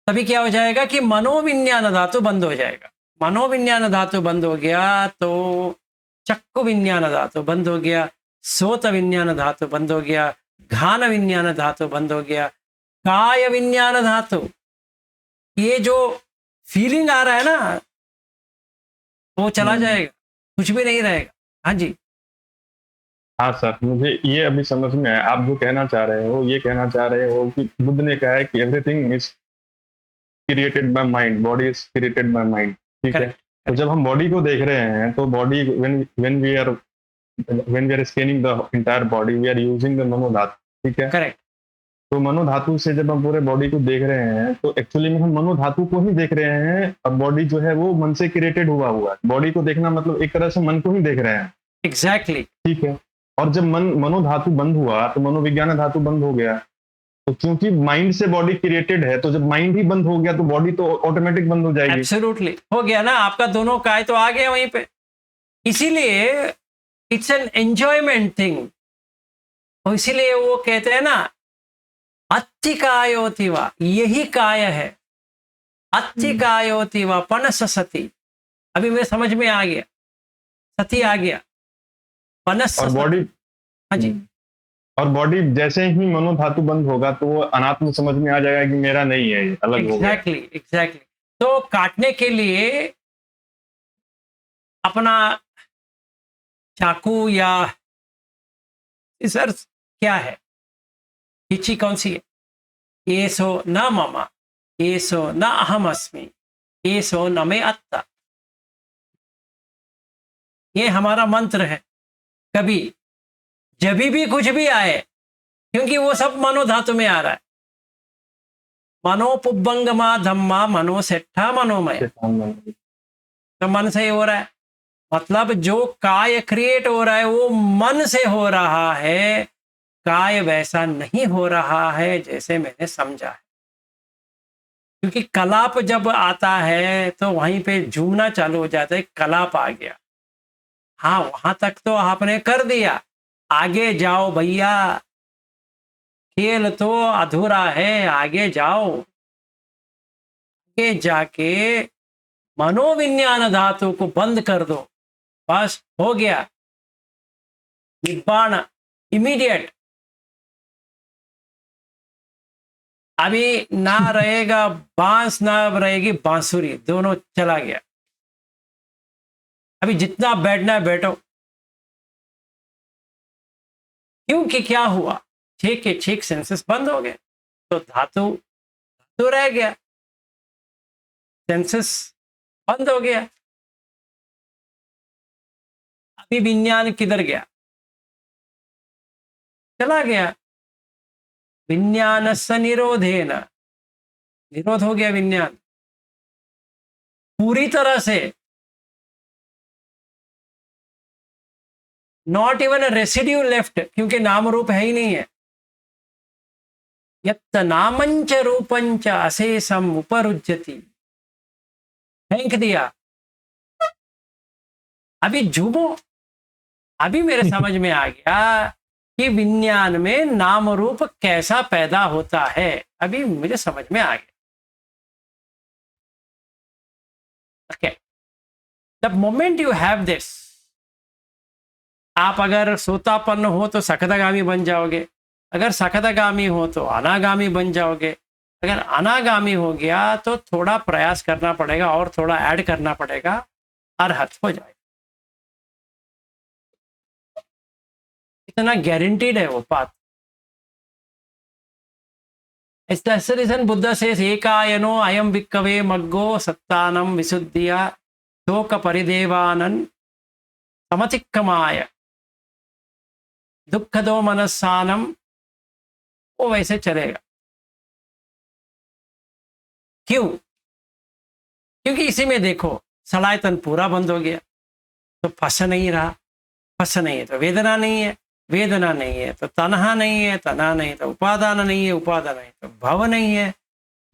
तभी क्या हो जाएगा कि मनोविज्ञान धातु बंद हो जाएगा। मनोविज्ञान धातु बंद हो गया तो चक्षु विज्ञान धातु बंद हो गया, सोत विज्ञान धातु बंद हो गया, घान विज्ञान धातु बंद हो गया, काय विज्ञान धातु, ये जो फीलिंग आ रहा है ना, वो चला जाएगा, कुछ भी नहीं रहेगा। हाँ जी। हाँ सर, मुझे ये अभी समझ में आया। आप जो कहना चाह रहे हो, ये कहना चाह रहे हो कि बुद्ध ने कहा है कि everything is created by mind, body is created by mind. ठीक है। तो जब हम बॉडी को देख रहे हैं तो body, when we are scanning the entire body, we are using the मनोधातु। ठीक है। करेक्ट। तो मनोधातु से जब हम पूरे बॉडी को देख रहे हैं तो एक्चुअली में हम मनोधातु को ही देख रहे हैं। और बॉडी जो है वो मन से क्रिएटेड हुआ है। बॉडी को देखना मतलब एक तरह से मन को ही देख रहे हैं। एग्जैक्टली। ठीक है। और जब मनोधातु बंद हुआ तो मनोविज्ञान धातु बंद हो गया। तो क्योंकि माइंड से बॉडी क्रिएटेड है, तो जब माइंड ही बंद हो गया तो बॉडी तो ऑटोमेटिक बंद हो जाएगी। एब्सोल्युटली हो गया ना, आपका दोनों काय तो आ गया वहीं पे। इसीलिए इट्स एन एंजॉयमेंट थिंग। तो इसीलिए वो कहते हैं ना, अति कायोतिवा, यही काय है। अति कायोतिवा पनस सती। अभी मेरे समझ में आ गया, सती आ गया, पनस। और बॉडी, हाँ जी। और बॉडी जैसे ही मनोधातु बंद होगा तो वो अनात्म समझ में आ जाएगा कि मेरा नहीं है, ये अलग हो गया। एग्जैक्टली। तो काटने के लिए अपना चाकू या सिजर्स क्या है, हिची कौन सी है? एसो न मम, एसो न अहम अस्मि, एसो न मैं अत्ता। ये हमारा मंत्र है। कभी जब भी कुछ भी आए, क्योंकि वो सब मनोधातु में आ रहा है। मनोपुब्बंगमा धम्मा मनोसेट्ठा मनोमय। तो मन से ही हो रहा है। मतलब जो काय क्रिएट हो रहा है वो मन से हो रहा है। काय वैसा नहीं हो रहा है जैसे मैंने समझा है। क्योंकि कलाप जब आता है तो वहीं पे झूमना चालू हो जाता है। कलाप आ गया, हाँ वहां तक तो आपने कर दिया, आगे जाओ भैया, खेल तो अधूरा है, आगे जाओ। आगे जाके मनोविज्ञान धातु को बंद कर दो, बस हो गया निब्बाण, इमीडिएट। अभी ना रहेगा बांस, ना रहेगी बांसुरी, दोनों चला गया। अभी जितना बैठना है बैठो, क्योंकि क्या हुआ, 6 के 6 सेंसेस बंद हो गए, तो धातु धातु रह गया, सेंसेस बंद हो गया। अभी विज्ञान किधर गया, चला गया। विज्ञानस्य निरोधेन, निरोध हो गया विज्ञान पूरी तरह से, not even a residue left, क्योंकि नाम रूप है ही नहीं है। यत् नामंच रूपंच अशेषम उपरुज्यति, फेंक दिया। अभी झूमो, अभी मेरे समझ में आ गया कि विज्ञान में नाम रूप कैसा पैदा होता है, अभी मुझे समझ में आ गया। Okay, the moment you have this, आप अगर सोतापन्न हो तो सकतगामी बन जाओगे, अगर सकतगामी हो तो अनागामी बन जाओगे, अगर अनागामी हो गया तो थोड़ा प्रयास करना पड़ेगा और थोड़ा ऐड करना पड़ेगा, अरहत हो जाएगा। इतना गारंटीड है वो बात। That's the reason Buddha says ekayano ayam bhikkave maggo sattanam visuddhiya shoka paridevanan samatikkamaaya दुखदो मनस्सानम, वो वैसे चलेगा। क्यों? क्योंकि इसी में देखो सलायतन पूरा बंद हो गया, तो फंस नहीं रहा, फंस नहीं है तो वेदना नहीं है, वेदना नहीं है तो तन्हा नहीं है, तन्हा नहीं तो उपादान नहीं है, उपादान नहीं तो भव नहीं है,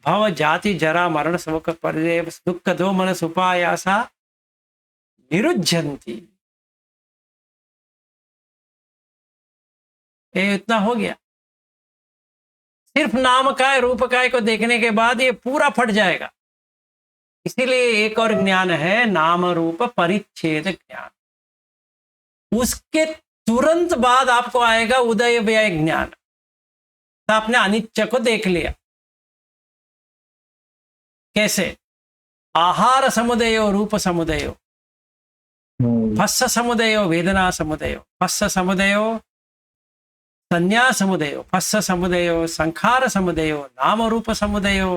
भव जाति जरा मरण शोक परिदेव दुख दो मनस उपायासा निरुज्जन्ति। ये इतना हो गया। सिर्फ नाम काय रूप काय को देखने के बाद ये पूरा फट जाएगा। इसीलिए एक और ज्ञान है नाम रूप परिच्छेद ज्ञान, उसके तुरंत बाद आपको आएगा उदय व्यय ज्ञान। तो आपने अनित्य को देख लिया। कैसे? आहार समुदयो रूप समुदयो, फस्स समुदयो वेदना समुदयो, फस्स समुदयो संज्ञा समुदयो, फस्स समुदयो संखार समुदयो, नाम रूप समुदयो,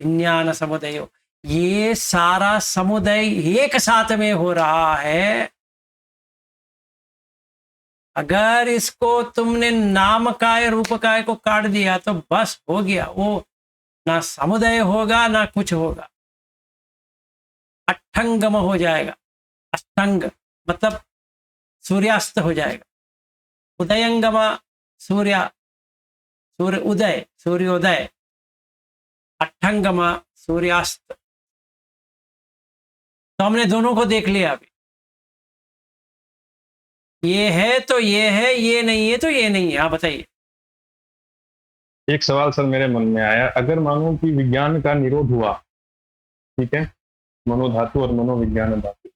विज्ञान समुदयो। ये सारा समुदय एक साथ में हो रहा है। अगर इसको तुमने नाम काय रूप काय को काट दिया तो बस हो गया, वो ना समुदय होगा ना कुछ होगा, अष्टंगम हो जाएगा। अष्टंग मतलब सूर्यास्त हो जाएगा। उदयंगम सूर्य, सूर्य उदय, सूर्योदय। अष्टंगम सूर्यास्त। तो हमने दोनों को देख लिया। अभी ये है तो ये है, ये नहीं है तो ये नहीं है। हाँ बताइए। एक सवाल सर मेरे मन में आया, अगर मानो कि विज्ञान का निरोध हुआ, ठीक है, मनोधातु और मनोविज्ञान धातु,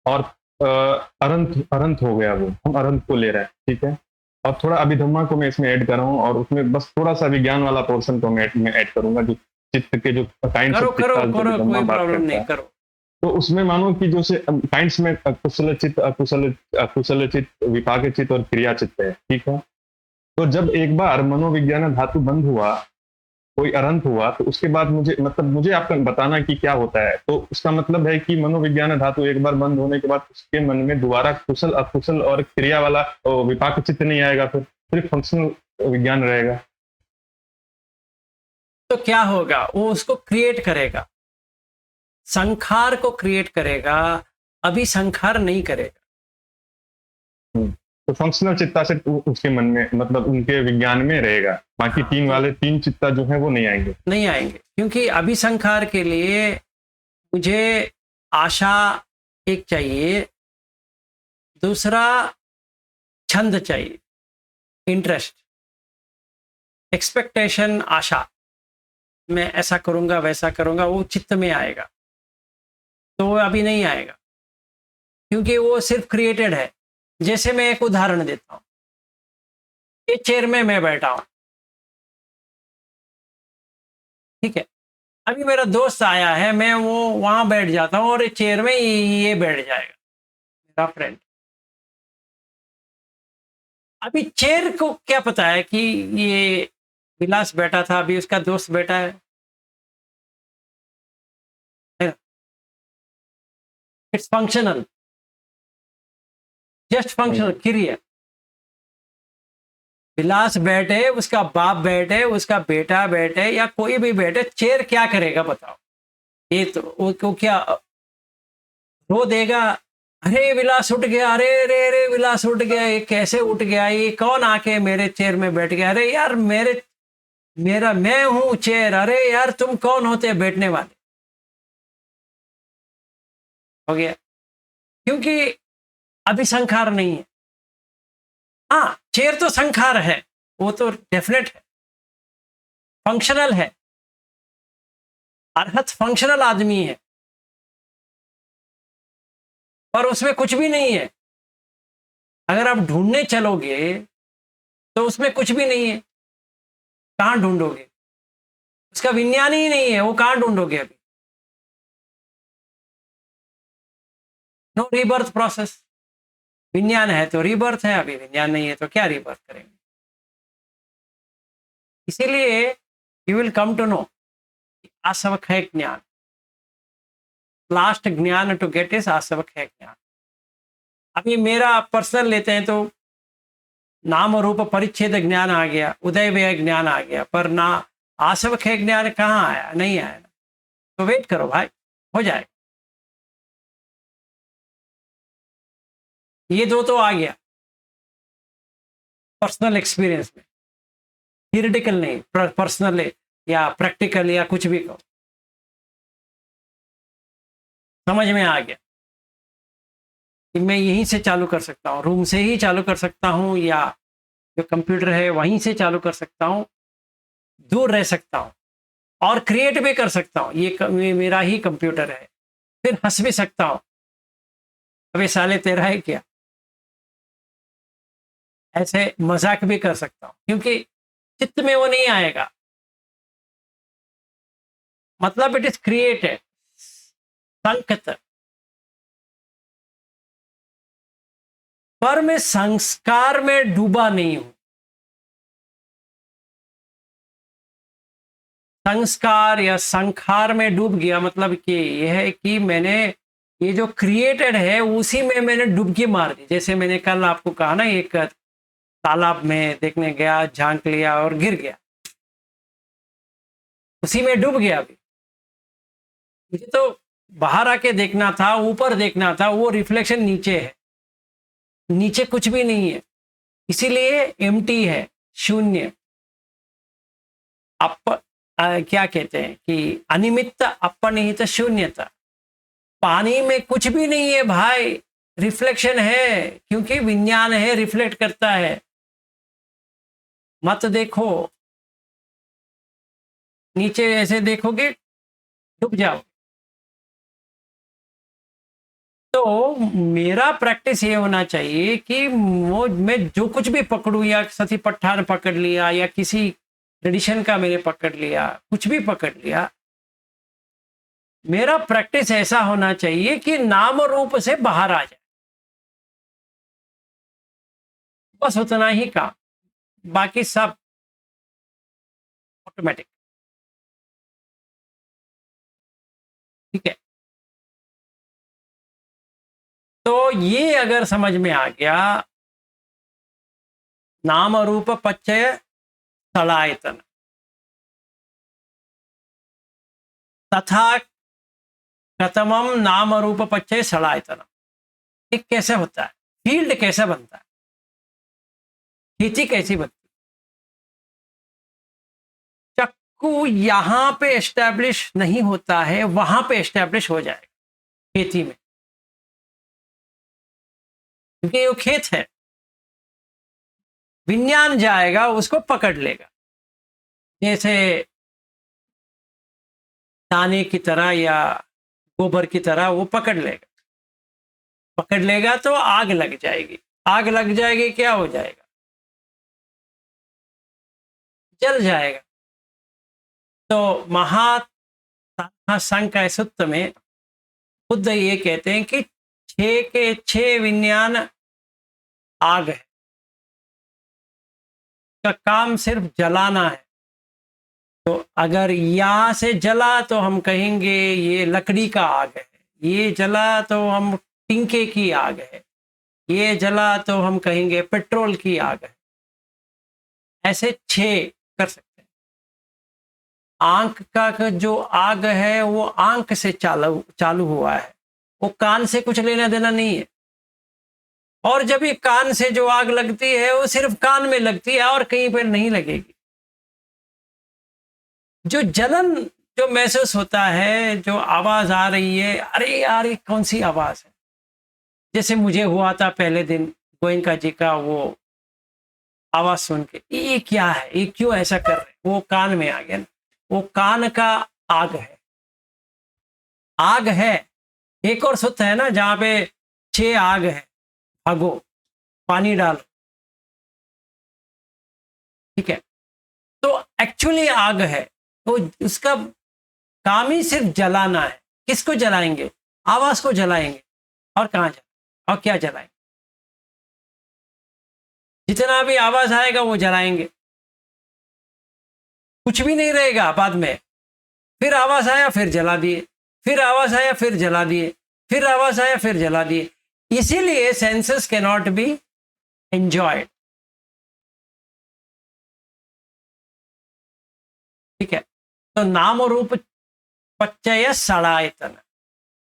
और अरंत हो गया, वो हम अरंत को ले रहे हैं, ठीक है, और थोड़ा अभिधम्मा को मैं इसमें ऐड कर रहा हूँ, और उसमें बस थोड़ा सा विज्ञान वाला पोर्शन को मैं ऐड करूंगा, जो चित्त के जो काइंड्स करो करो करो, कोई प्रॉब्लम नहीं, करो। तो उसमें मानो कि जो से काइंड्स में कुशल चित्त, अकुशल चित्त, विपाक चित्त और क्रिया चित्त है, ठीक है। तो जब एक बार मनोविज्ञान धातु बंद हुआ, कोई अरंत हुआ, तो उसके बाद मुझे आपका बताना कि क्या होता है। तो उसका मतलब है कि मनोविज्ञान धातु एक बार बंद होने के बाद उसके मन में दोबारा कुशल अकुशल और क्रिया वाला विपाक चित्त नहीं आएगा, फिर सिर्फ फंक्शनल विज्ञान रहेगा। तो क्या होगा? वो उसको क्रिएट करेगा, संखार को क्रिएट करेगा, अभी संखार नहीं करेगा। तो फंक्शनल चित्ता से उसके मन में, मतलब उनके विज्ञान में रहेगा, बाकी तीन चित्ता जो है वो नहीं आएंगे, नहीं आएंगे। क्योंकि अभी संखार के लिए मुझे आशा एक चाहिए, दूसरा छंद चाहिए, इंटरेस्ट, एक्सपेक्टेशन, आशा। मैं ऐसा करूंगा वैसा करूंगा, वो चित्त में आएगा। तो वो अभी नहीं आएगा, क्योंकि वो सिर्फ क्रिएटेड है। जैसे मैं एक उदाहरण देता हूं, ये चेयर में मैं बैठा हूं, ठीक है, अभी मेरा दोस्त आया है, मैं वो वहां बैठ जाता हूं और चेयर में ये बैठ जाएगा, मेरा फ्रेंड। अभी चेर को क्या पता है कि ये विलास बैठा था, अभी उसका दोस्त बैठा है? इट्स फंक्शनल, जस्ट फंक्शनल क्रिया। विलास बैठे, उसका बाप बैठे, उसका बेटा बैठे या कोई भी बैठे, चेर क्या करेगा बताओ? ये तो वो क्या रो देगा, अरे विलास उठ गया, अरे अरे अरे विलास उठ गया, ये कैसे उठ गया, ये कौन आके मेरे चेयर में बैठ गया, अरे यार मेरा मैं हूं चेयर, अरे यार तुम कौन होते हैं बैठने वाले? हो गया, क्योंकि अभी संखार नहीं है। हाँ, चेयर तो संखार है, वो तो डेफिनेट है, फंक्शनल है, अरहत फंक्शनल आदमी है, पर उसमें कुछ भी नहीं है। अगर आप ढूंढने चलोगे तो उसमें कुछ भी नहीं है, कहां ढूंढोगे? उसका विज्ञान ही नहीं है, वो कहां ढूंढोगे? अभी नो रीबर्थ प्रोसेस। विज्ञान है तो रीबर्थ है, अभी विज्ञान नहीं है तो क्या रीबर्थ करेंगे? इसीलिए you will come to know आसवक है ज्ञान, लास्ट ज्ञान टू गेट इज आसवक है ज्ञान। अभी मेरा पर्सनल लेते हैं तो नाम और रूप परिच्छेद ज्ञान आ गया, उदय व्यय ज्ञान आ गया, पर ना आसवक है ज्ञान कहाँ आया? नहीं आया ना। तो वेट करो भाई, हो जाएगा। ये दो तो आ गया पर्सनल एक्सपीरियंस में, थियरिटिकल नहीं, पर्सनल या प्रैक्टिकल या कुछ भी कहो, समझ में आ गया कि मैं यहीं से चालू कर सकता हूँ, रूम से ही चालू कर सकता हूँ, या जो कंप्यूटर है वहीं से चालू कर सकता हूँ, दूर रह सकता हूँ और क्रिएट भी कर सकता हूँ। ये मेरा ही कंप्यूटर है, फिर हंस भी सकता हूँ, अबे साले तेरा है क्या, ऐसे मजाक भी कर सकता हूँ, क्योंकि चित्त में वो नहीं आएगा। मतलब इट इज क्रिएटेड, संकत, पर मैं संस्कार में डूबा नहीं हूं। संस्कार या संखार में डूब गया मतलब कि यह है कि मैंने ये जो क्रिएटेड है उसी में मैंने डुबकी मार दी। जैसे मैंने कल आपको कहा ना, एक तालाब में देखने गया, झांक लिया और गिर गया, उसी में डूब गया। अभी मुझे तो बाहर आके देखना था, ऊपर देखना था, वो रिफ्लेक्शन नीचे है, नीचे कुछ भी नहीं है, इसीलिए एम्प्टी है, शून्य। क्या कहते हैं कि अनिमित्त अपनिहित शून्यता। पानी में कुछ भी नहीं है भाई, रिफ्लेक्शन है, क्योंकि विज्ञान है, रिफ्लेक्ट करता है। मत देखो, नीचे ऐसे देखोगे डूब जाओ। तो मेरा प्रैक्टिस ये होना चाहिए कि मैं जो कुछ भी पकड़ूं, या सती पट्ठान पकड़ लिया या किसी ट्रेडिशन का मैंने पकड़ लिया, कुछ भी पकड़ लिया, मेरा प्रैक्टिस ऐसा होना चाहिए कि नाम रूप से बाहर आ जाए, बस उतना ही काम, बाकी सब ऑटोमेटिक। ठीक है, तो ये अगर समझ में आ गया, नाम रूप पच्चय सलायतन तथा कतमम नाम रूप पच्चय सलायतन, ये कैसे होता है? फील्ड कैसे बनता है? खेती कैसी बनती है? चक्कू यहां पे एस्टैब्लिश नहीं होता है, वहां पे एस्टैब्लिश हो जाएगा खेती में, क्योंकि वो खेत है। विज्ञान जाएगा, उसको पकड़ लेगा, जैसे दाने की तरह या गोबर की तरह वो पकड़ लेगा। पकड़ लेगा तो आग लग जाएगी, आग लग जाएगी, क्या हो जाएगा? जल जाएगा। तो महासंख्य सूत्र में बुद्ध ये कहते हैं कि 6 के 6 विज्ञान आग है, उसका काम सिर्फ जलाना है। तो अगर यहाँ से जला तो हम कहेंगे ये लकड़ी का आग है, ये जला तो हम टिंके की आग है, ये जला तो हम कहेंगे पेट्रोल की आग है। ऐसे 6 कर सकते हैं। आंख का जो आग है वो आंख से चालू हुआ है, वो कान से कुछ लेना देना नहीं है। और जब ये कान से जो आग लगती है वो सिर्फ कान में लगती है और कहीं पर नहीं लगेगी। जो जलन जो महसूस होता है, जो आवाज आ रही है, अरे यार ये कौन सी आवाज है, जैसे मुझे हुआ था पहले दिन गोयनका जी का वो आवाज सुन के, ये क्या है, ये क्यों ऐसा कर रहे हैं, वो कान में आ गया ना। वो कान का आग है, आग है। एक और सूत्र है ना जहां पे 6 आग है, भागो पानी डालो, ठीक है। तो एक्चुअली आग है, तो उसका काम ही सिर्फ जलाना है। किसको जलाएंगे? आवाज को जलाएंगे। और कहाँ जलाएंगे और क्या जलाएंगे? जितना भी आवाज आएगा वो जलाएंगे, कुछ भी नहीं रहेगा बाद में। फिर आवाज आया फिर जला दिए, फिर आवाज आया फिर जला दिए, फिर आवाज आया फिर जला दिए। इसीलिए senses can not be enjoyed, ठीक है। तो नाम रूप पच्चय सलायतन,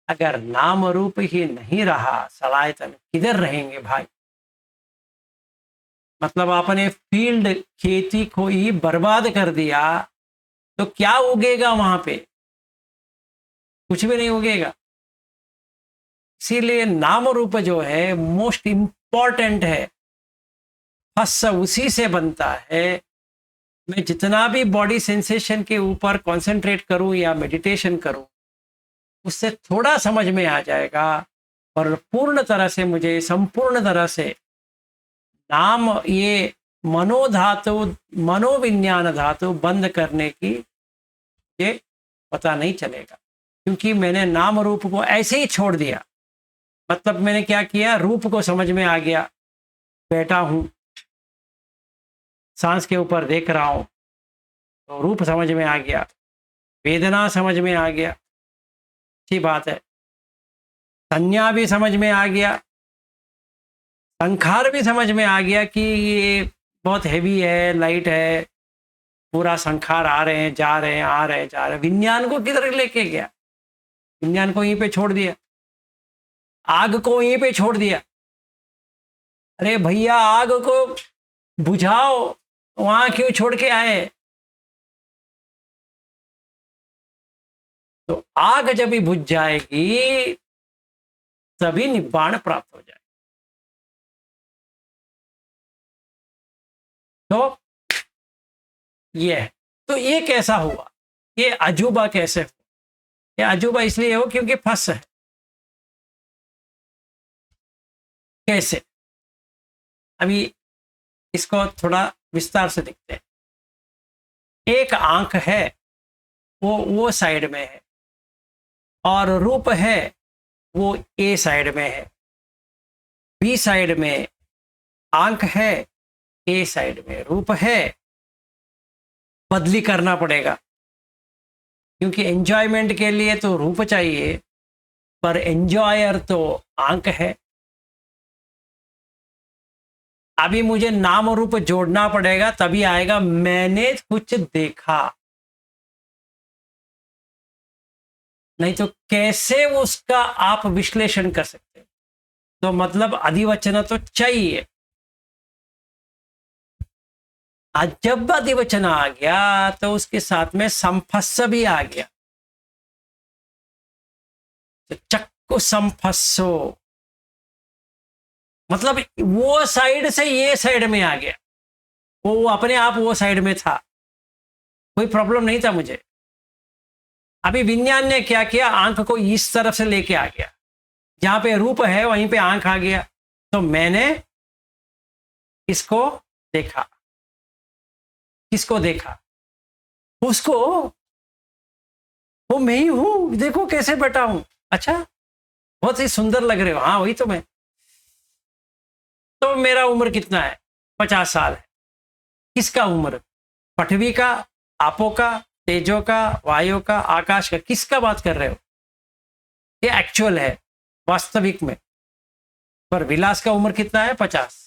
अगर नाम रूप ही नहीं रहा, सलायतन किधर रहेंगे भाई? मतलब आपने फील्ड खेती को ही बर्बाद कर दिया तो क्या उगेगा वहां पे? कुछ भी नहीं उगेगा। इसीलिए नाम रूप जो है मोस्ट इंपॉर्टेंट है, फस उसी से बनता है। मैं जितना भी बॉडी सेंसेशन के ऊपर कंसंट्रेट करूं या मेडिटेशन करूं, उससे थोड़ा समझ में आ जाएगा, और पूर्ण तरह से मुझे संपूर्ण तरह से नाम ये मनोधातु मनोविज्ञान धातु बंद करने की ये पता नहीं चलेगा, क्योंकि मैंने नाम रूप को ऐसे ही छोड़ दिया। मतलब मैंने क्या किया, रूप को समझ में आ गया, बैठा हूं सांस के ऊपर देख रहा हूं तो रूप समझ में आ गया, वेदना समझ में आ गया, अच्छी बात है। संज्ञा भी समझ में आ गया, संखार भी समझ में आ गया कि ये बहुत हैवी है, लाइट है, पूरा संखार आ रहे हैं जा रहे हैं आ रहे हैं जा रहे हैं। विज्ञान को किधर लेके गया? विज्ञान को यहीं पे छोड़ दिया, आग को यहीं पे छोड़ दिया। अरे भैया आग को बुझाओ, वहां क्यों छोड़ के आए? तो आग जब भी बुझ जाएगी तभी निब्बाण प्राप्त हो जाएगा। तो ये है। तो ये कैसा हुआ, ये अजूबा कैसे हुआ? ये अजूबा इसलिए हो क्योंकि फंस है। कैसे? अभी इसको थोड़ा विस्तार से देखते हैं। एक आंख है, वो साइड में है, और रूप है वो ए साइड में है, बी साइड में आंख है, ए साइड में रूप है। बदली करना पड़ेगा, क्योंकि एंजॉयमेंट के लिए तो रूप चाहिए, पर एंजॉयर तो आंख है। अभी मुझे नाम रूप जोड़ना पड़ेगा, तभी आएगा मैंने कुछ देखा। नहीं तो कैसे उसका आप विश्लेषण कर सकते हैं? तो मतलब अधिवचन तो चाहिए। आज जब अधिवचन आ गया तो उसके साथ में संफस्स भी आ गया। तो चक्कु संफस्सो, मतलब वो साइड से ये साइड में आ गया। वो अपने आप वो साइड में था, कोई प्रॉब्लम नहीं था मुझे। अभी विज्ञान ने क्या किया, आंख को इस तरफ से लेके आ गया, जहां पे रूप है वहीं पे आंख आ गया। तो मैंने इसको देखा। किसको देखा? उसको। वो मैं ही हूं, देखो कैसे बैठा हूं। अच्छा, बहुत ही सुंदर लग रहे हो। हाँ वही तो मैं। तो मेरा उम्र कितना है? 50 साल है। किसका उम्र? पृथ्वी का, आपो का, तेजो का, वायु का, आकाश का, किसका बात कर रहे हो? ये एक्चुअल है वास्तविक में। पर विलास का उम्र कितना है? 50।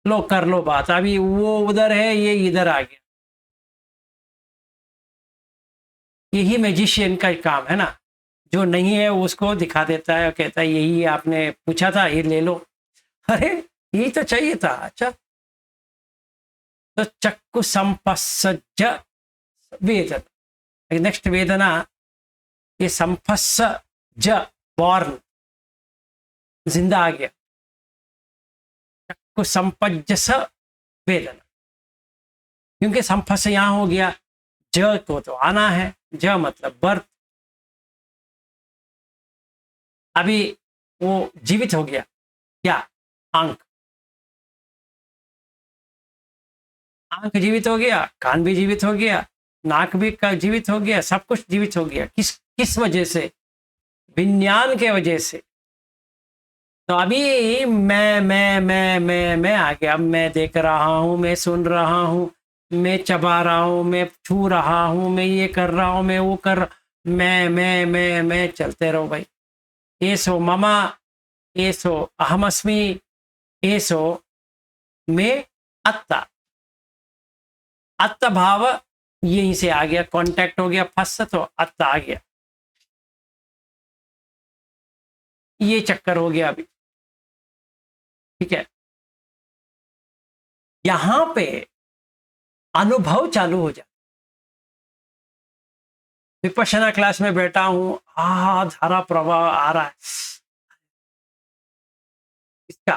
लो कर लो बात, अभी वो उधर है, ये इधर आ गया। यही मैजिशियन का काम है ना, जो नहीं है उसको दिखा देता है और कहता है यही आपने पूछा था, ये ले लो। अरे यही तो चाहिए था। अच्छा, तो चक्कु संपस्सज वेदना। नेक्स्ट वेदना, ये संपस्स ज बॉर्न, जिंदा आ गया। चक्कु संपज्जस वेदना, क्योंकि संपस्स यहां हो गया, ज को तो आना है, ज मतलब बर्थ। अभी वो जीवित हो गया। क्या? आंख। आंख जीवित हो गया, कान भी जीवित हो गया, नाक भी जीवित हो गया, सब कुछ जीवित हो गया। किस किस वजह से? विज्ञान के वजह से। तो अभी मैं आ गया। मैं देख रहा हूं, मैं सुन रहा हूं, मैं चबा रहा हूं, मैं छू रहा हूं, मैं ये कर रहा हूं, मैं वो कर, मैं चलते रहो भाई। एसो ममा, एसो अहमस्मि, एसो में अत्ता। अत्त भाव यहीं से आ गया, कांटेक्ट हो गया, फंस तो अत्त आ गया। ये चक्कर हो गया अभी। ठीक है, यहां पे अनुभव चालू हो जाए। विपश्यना क्लास में बैठा हूं, धारा प्रवाह आ रहा है, इसका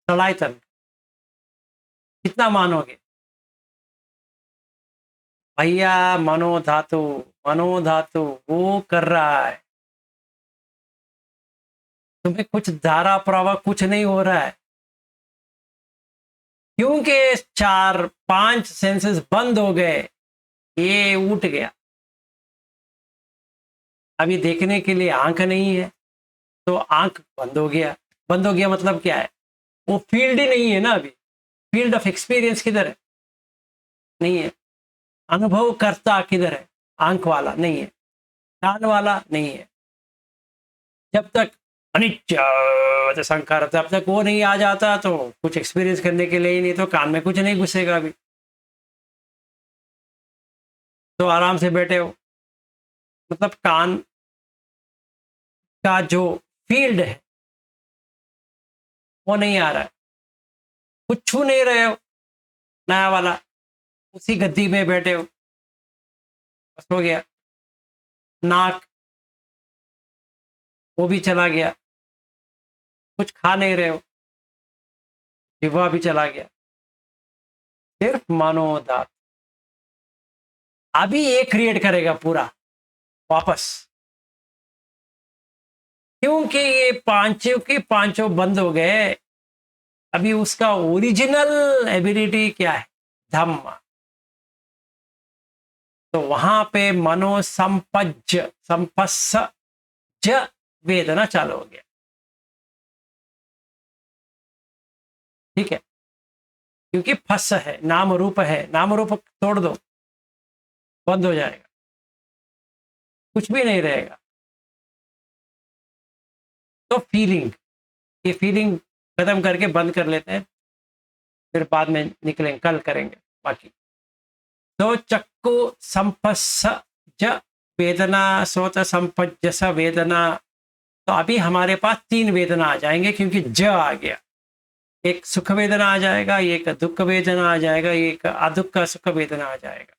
सलायतन कितना मानोगे भैया? मनोधातु, मनोधातु वो कर रहा है। तुम्हें कुछ धारा प्रवाह कुछ नहीं हो रहा है, क्योंकि 4-5 सेंसेस बंद हो गए, ये उठ गया। अभी देखने के लिए आंख नहीं है, तो आंख बंद हो गया। बंद हो गया मतलब क्या है? वो फील्ड ही नहीं है ना। अभी फील्ड ऑफ एक्सपीरियंस किधर है? नहीं है। अनुभव करता किधर है? आंख वाला नहीं है, कान वाला नहीं है। जब तक अनित्य संकार, तब तक वो नहीं आ जाता तो कुछ एक्सपीरियंस करने के लिए ही नहीं, तो कान में कुछ नहीं घुसेगा। अभी तो आराम से बैठे हो, मतलब कान का जो फील्ड है वो नहीं आ रहा है, कुछ छू नहीं रहे हो। नया वाला उसी गद्दी में बैठे हो, बस हो गया। नाक वो भी चला गया, कुछ खा नहीं रहे हो, जिह्वा भी चला गया, सिर्फ मनोदात। अभी ये क्रिएट करेगा पूरा वापस, क्योंकि ये पांचों के पांचों बंद हो गए। अभी उसका ओरिजिनल एबिलिटी क्या है? धम्म। तो वहां पे मनो संपज्ज संपस्स ज वेदना चालू हो गया। ठीक है, क्योंकि फस है, नाम रूप है, नाम रूप तोड़ दो, बंद हो जाएगा, कुछ भी नहीं रहेगा। तो फीलिंग, ये फीलिंग खत्म करके बंद कर लेते हैं, फिर बाद में निकलेंगे, कल करेंगे बाकी। तो चक्कु संपस्स ज वेदना, सोत संपज्जस वेदना। तो अभी हमारे पास 3 वेदना आ जाएंगे, क्योंकि ज आ गया। एक सुख वेदना आ जाएगा, एक दुख वेदना आ जाएगा, एक अदुख का सुख वेदना आ जाएगा।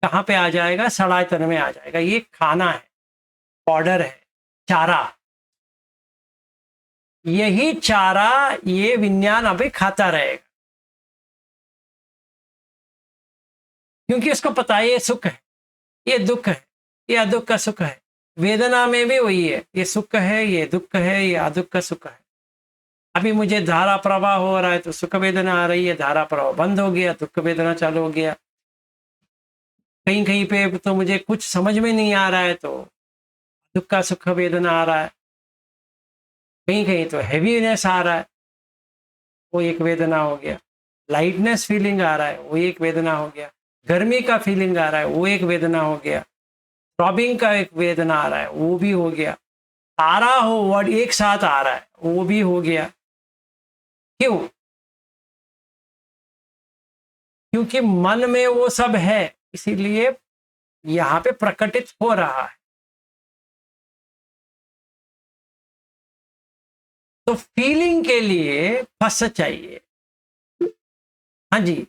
कहाँ पे आ जाएगा? सड़ायतन में आ जाएगा। ये खाना है, पाउडर है, चारा। यही चारा ये विज्ञान अभी खाता रहेगा, क्योंकि उसको पता है ये सुख है, ये दुख है, ये अदुख का सुख है। वेदना में भी वही है, ये सुख है, ये दुख है, ये अदुख का सुख है। अभी मुझे धारा प्रवाह हो रहा है तो सुख वेदना आ रही है, धारा प्रवाह बंद हो गया, दुख वेदना चालू हो गया। कहीं कहीं पे तो मुझे कुछ समझ में नहीं आ रहा है तो दुख का सुख वेदना आ रहा है। कहीं कहीं तो हैवीनेस आ रहा है, वो एक वेदना हो गया। लाइटनेस फीलिंग आ रहा है, वो एक वेदना हो गया। गर्मी का फीलिंग आ रहा है, वो एक वेदना हो गया। थ्रॉबिंग का एक वेदना आ रहा है, वो भी हो गया। आ रहा हो वर्ड एक साथ आ रहा है, वो भी हो गया। क्यों? क्योंकि मन में वो सब है, इसीलिए यहाँ पे प्रकटित हो रहा है। तो फीलिंग के लिए फर्स्ट चाहिए। हाँ जी।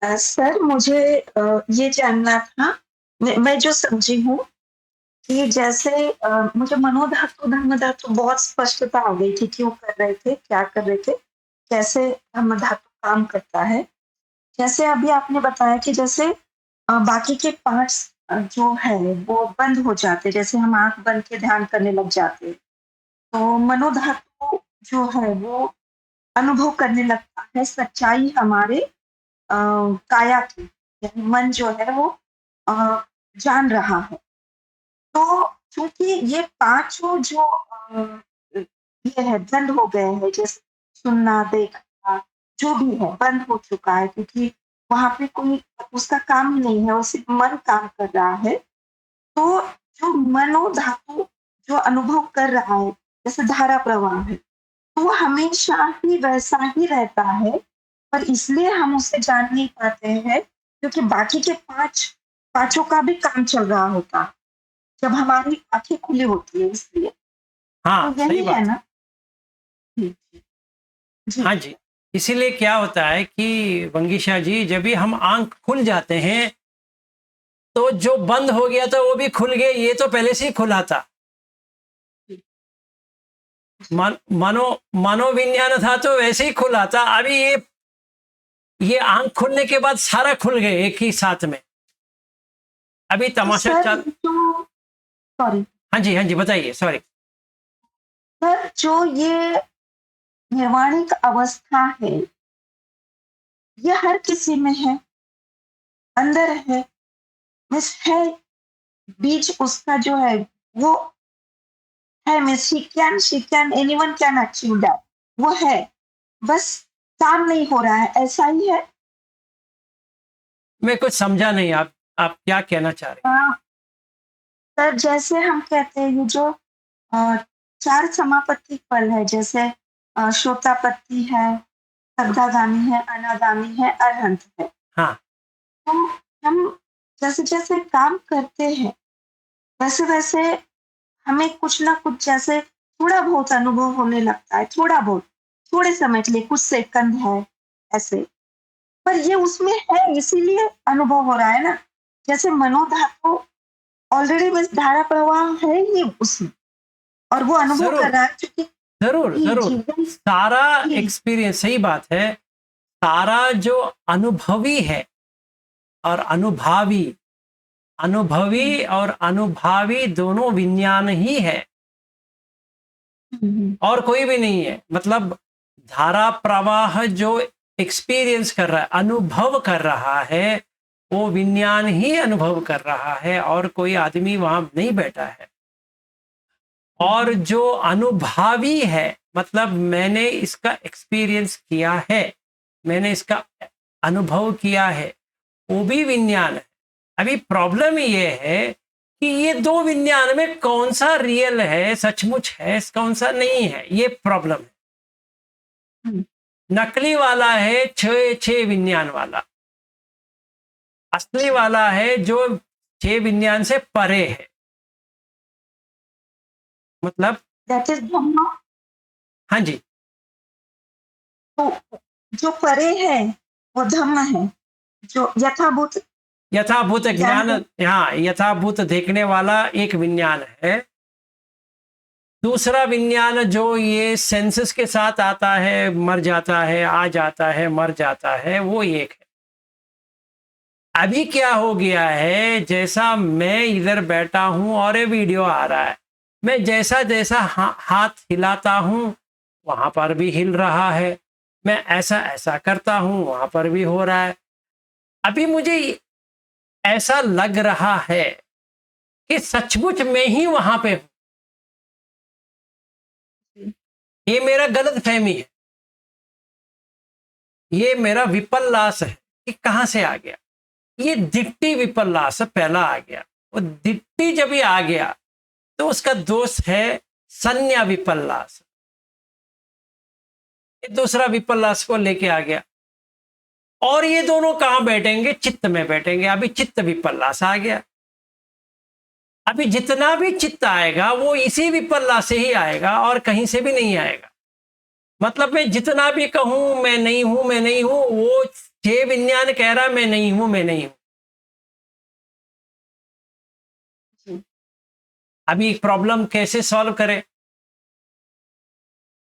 सर मुझे ये जानना था, मैं जो समझी हूँ कि जैसे मुझे मनोधातु धम्म धातु बहुत स्पष्टता आ गई कि क्यों कर रहे थे, क्या कर रहे थे, कैसे धम्म धातु काम करता है। जैसे अभी आपने बताया कि जैसे बाकी के पार्ट्स जो है वो बंद हो जाते, जैसे हम आँख बंद के ध्यान करने लग जाते, तो मनोधातु जो है वो अनुभव करने लगता है सच्चाई हमारे काया की, यानी मन जो है वो जान रहा है। तो चूँकि ये पाँचों जो ये है बंद हो गए हैं, जैसे सुनना, देखना, जो भी है बंद हो चुका है, क्योंकि वहाँ पे कोई उसका काम ही नहीं है, वो सिर्फ़ मन काम कर रहा है। तो जो मनोधातु जो अनुभव कर रहा है, जैसे धारा प्रवाह है, तो वो हमेशा ही वैसा ही रहता है, पर इसलिए हम उसे जान नहीं पाते हैं, क्योंकि बाकी के पाँचों का भी काम चल रहा होता है, जब हमारी आँखें खुली होती है इसलिए। हाँ, तो सही यही है बात। ना? जी, जी। जी, हाँ जी। इसीलिए क्या होता है कि वंगीशा जी, जब भी हम आंख खुल जाते हैं तो जो बंद हो गया था वो भी खुल गया, ये तो पहले से ही खुला था। जी। मनोविज्ञान था तो वैसे ही खुला था। अभी ये आंख खुलने के बाद सारा खुल गए एक ही साथ में। अभी तो तमाशा सर चल। जो सॉरी हाँ जी, हाँ जी, बताइए। सॉरी। सर, जो ये निर्वाणिक अवस्था है, ये हर किसी में है, अंदर है, बस है, बीज उसका जो है वो है, means she can anyone can achieve that, वो है, बस काम नहीं हो रहा है, ऐसा ही है। मैं कुछ समझा नहीं, आप क्या कहना चाह रहे हैं? सर जैसे हम कहते हैं ये जो अ, 4 समापत्ति फल है, जैसे श्रोतापत्ति है, शब्दागामी है, अनागामी है, अरहंत है। हाँ। तो हम जैसे-जैसे काम करते हैं, वैसे-वैसे हमें कुछ ना कुछ जैसे थोड़ा बहुत अनुभव होने लगता है, थोड़ा बहुत, थोड़े समय के लिए, कुछ सेकंड है, ऐसे। पर ये उसमें है इसीलिए अनुभव हो रहा है ना, जैसे मनोधातु ऑलरेडी बस धारा प्रवाह है ही उसमें, और वो अनुभव कर जरूर, रहा है क्योंकि जरूर, जी, जरूर। जी, वही सारा जी। एक्सपीरियंस, सही बात है। सारा जो अनुभवी है और अनुभावी, अनुभवी हुँ, और अनुभावी दोनों विज्ञान ही है, हुँ, हुँ, और कोई भी नहीं है। मतलब धारा प्रवाह जो एक्सपीरियंस कर रहा है, अनुभव कर रहा है, वो विज्ञान ही अनुभव कर रहा है, और कोई आदमी वहां नहीं बैठा है। हुँ, और हुँ, जो अनुभावी है, मतलब मैंने इसका एक्सपीरियंस किया है, मैंने इसका अनुभव किया है, वो भी विज्ञान है। अभी प्रॉब्लम ये है कि ये दो विज्ञान में कौन सा रियल है, सचमुच है, कौन सा नहीं है, ये प्रॉब्लम है। हुँ, नकली वाला है छह छह विज्ञान वाला, असली वाला है जो छह विज्ञान से परे है। मतलब दैट इज़ ब्रह्मा। हाँ जी, तो जो परे है, वो धम्म है, जो यथाभूत यथाभूत ज्ञान ज्ञान। को हाँ, यथाभूत देखने वाला एक विज्ञान है। दूसरा विज्ञान जो ये सेंसेस के साथ आता है, मर जाता है, आ जाता है, मर जाता है, वो एक है। अभी क्या हो गया है, जैसा मैं इधर बैठा हूं और ये वीडियो आ रहा है, मैं जैसा जैसा हाथ हिलाता हूं वहां पर भी हिल रहा है, मैं ऐसा ऐसा करता हूं वहां पर भी हो रहा है। अभी मुझे ऐसा लग रहा है कि सचमुच में ही वहां पे हूं। ये मेरा गलत फहमी है, ये मेरा विपल्लास है कि कहां से आ गया। ये दिट्टी विपल्लास पहला आ गया। वो दिट्टी जब ये आ गया तो उसका दोष है संज्ञा विपल्लास। ये दूसरा विपल्लास को लेके आ गया और ये दोनों कहां बैठेंगे? चित्त में बैठेंगे। अभी चित्त विपल्लास आ गया। अभी जितना भी चित्त आएगा वो इसी विपल्लास से ही आएगा और कहीं से भी नहीं आएगा। मतलब मैं जितना भी कहूं मैं नहीं हूं, मैं नहीं हूं, वो छह विज्ञान कह रहा मैं नहीं हूं, मैं नहीं हूं। अभी प्रॉब्लम कैसे सॉल्व करें?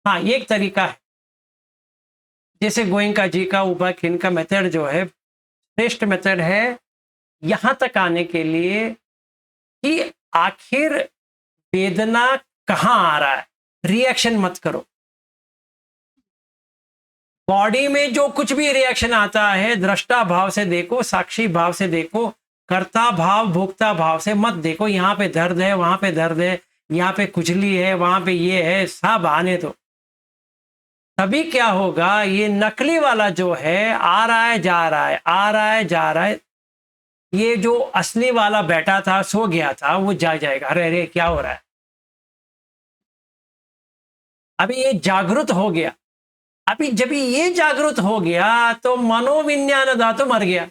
हाँ, ये एक तरीका है। जैसे गोयंका जी का उपाख्यान का मेथड जो है श्रेष्ठ मेथड है यहां तक आने के लिए कि आखिर वेदना कहां आ रहा है। रिएक्शन मत करो। बॉडी में जो कुछ भी रिएक्शन आता है दृष्टा भाव से देखो, साक्षी भाव से देखो, कर्ता भाव भोक्ता भाव से मत देखो। यहाँ पे दर्द है, वहां पे दर्द है, यहाँ पे खुजली है, वहां पे ये है, सब आने दो। तभी क्या होगा, ये नकली वाला जो है आ रहा है जा रहा है, आ रहा है जा रहा है। ये जो असली वाला बैठा था सो गया था वो जाग जाएगा, अरे अरे क्या हो रहा है। अभी ये जागृत हो गया। अभी जब ये जागृत हो गया तो मनोविज्ञान धातु मर गया,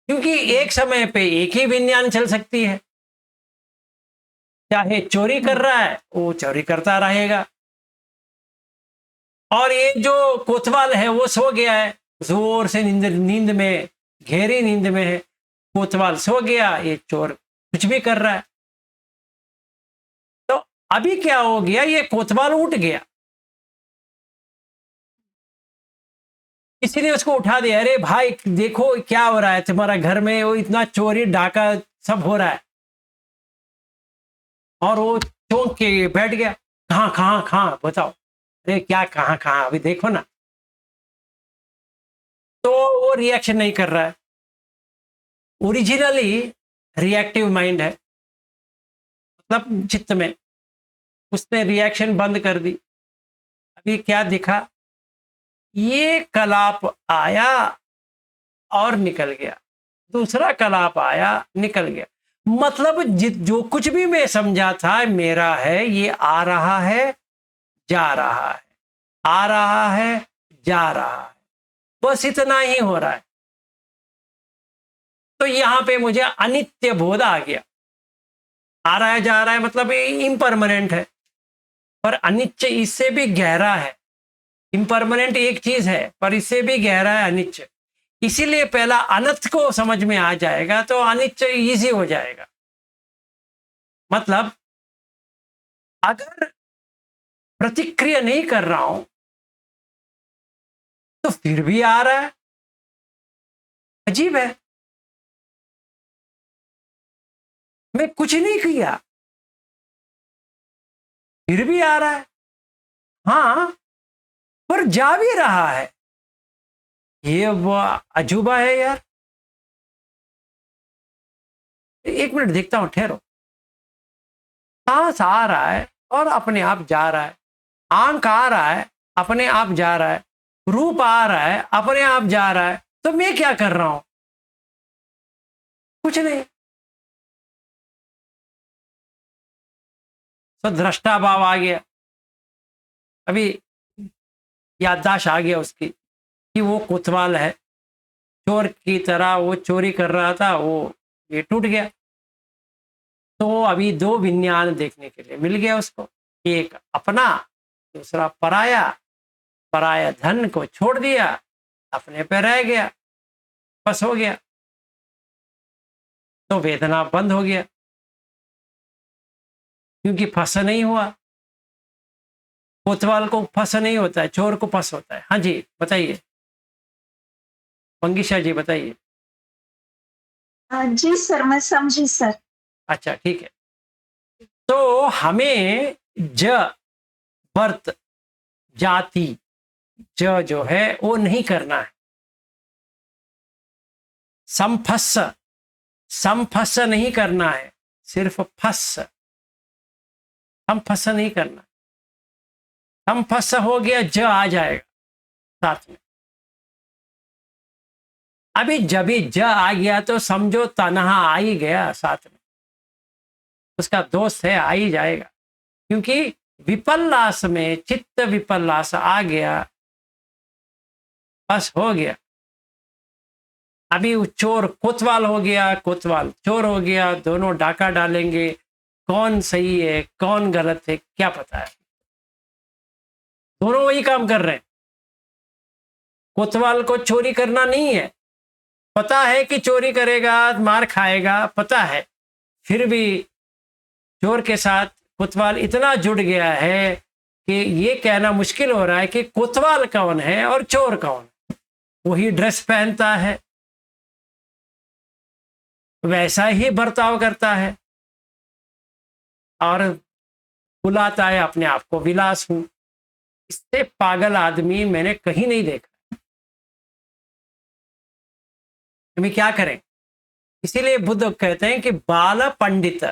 क्योंकि एक समय पे एक ही विज्ञान चल सकती है। चाहे चोरी कर रहा है वो चोरी करता रहेगा, और ये जो कोतवाल है वो सो गया है, जोर से नींद में, गहरी नींद में है। कोतवाल सो गया, ये चोर कुछ भी कर रहा है। तो अभी क्या हो गया, ये कोतवाल उठ गया, किसी ने उसको उठा दिया। अरे भाई देखो क्या हो रहा है तुम्हारा घर में, वो इतना चोरी डाका सब हो रहा है। और वो चौंक के बैठ गया, कहाँ कहाँ कहाँ बताओ। अरे क्या कहाँ कहाँ, अभी देखो ना। तो वो रिएक्शन नहीं कर रहा है। ओरिजिनली रिएक्टिव माइंड है, मतलब चित्त में उसने रिएक्शन बंद कर दी। अभी क्या दिखा, ये कलाप आया और निकल गया, दूसरा कलाप आया निकल गया। मतलब जो कुछ भी मैं समझा था मेरा है, ये आ रहा है जा रहा है, आ रहा है जा रहा है, बस इतना ही हो रहा है। तो यहां पे मुझे अनित्य बोध आ गया। आ रहा है जा रहा है मतलब इम्परमानेंट है, पर अनित्य इससे भी गहरा है। इम्परमानेंट एक चीज है पर इससे भी गहरा है अनित्य। इसीलिए पहला अनंत को समझ में आ जाएगा तो अनित्य इजी हो जाएगा। मतलब अगर प्रतिक्रिया नहीं कर रहा हूं तो फिर भी आ रहा है, अजीब है। मैं कुछ नहीं किया फिर भी आ रहा है, हाँ पर जा भी रहा है। ये वो अजूबा है यार। एक मिनट देखता हूं, ठहरो। सांस आ रहा है और अपने आप जा रहा है, आंख आ रहा है अपने आप जा रहा है, रूप आ रहा है अपने आप जा रहा है। तो मैं क्या कर रहा हूं? कुछ नहीं। तो दृष्टा भाव आ गया। अभी याददाश्त आ गया उसकी कि वो कोतवाल है, चोर की तरह वो चोरी कर रहा था, वो ये टूट गया। तो अभी दो विज्ञान देखने के लिए मिल गया उसको, एक अपना दूसरा पराया। पराया धन को छोड़ दिया, अपने पे रह गया, बस हो गया। तो वेदना बंद हो गया क्योंकि फंस नहीं हुआ। कोतवाल को फंस नहीं होता है, चोर को फंस होता है। हाँ जी बताइए मंगीशा जी, बताइए। जी सर, मैं समझी सर। अच्छा ठीक है। तो हमें ज वर्त जाति जो है वो नहीं करना है। संफस संफस नहीं करना है, सिर्फ फस। हम फंस नहीं करना। हम फंस हो गया, ज आ जाएगा साथ में। अभी जब भी ज आ गया तो समझो तन्हा आ ही गया साथ में, उसका दोस्त है, आ ही जाएगा। क्योंकि विपल्लास में चित्त विपल्लास आ गया, बस हो गया। अभी वो चोर कोतवाल हो गया, कोतवाल चोर हो गया, दोनों डाका डालेंगे। कौन सही है कौन गलत है क्या पता है, दोनों वही काम कर रहे हैं। कोतवाल को चोरी करना नहीं है, पता है कि चोरी करेगा मार खाएगा, पता है, फिर भी चोर के साथ कोतवाल इतना जुड़ गया है कि ये कहना मुश्किल हो रहा है कि कोतवाल कौन है और चोर कौन है। वही ड्रेस पहनता है, वैसा ही बर्ताव करता है और बुलाता है अपने आप को विलास हूं। इससे पागल आदमी मैंने कहीं नहीं देखा। हम क्या करें? इसीलिए बुद्ध कहते हैं कि बाल पंडित,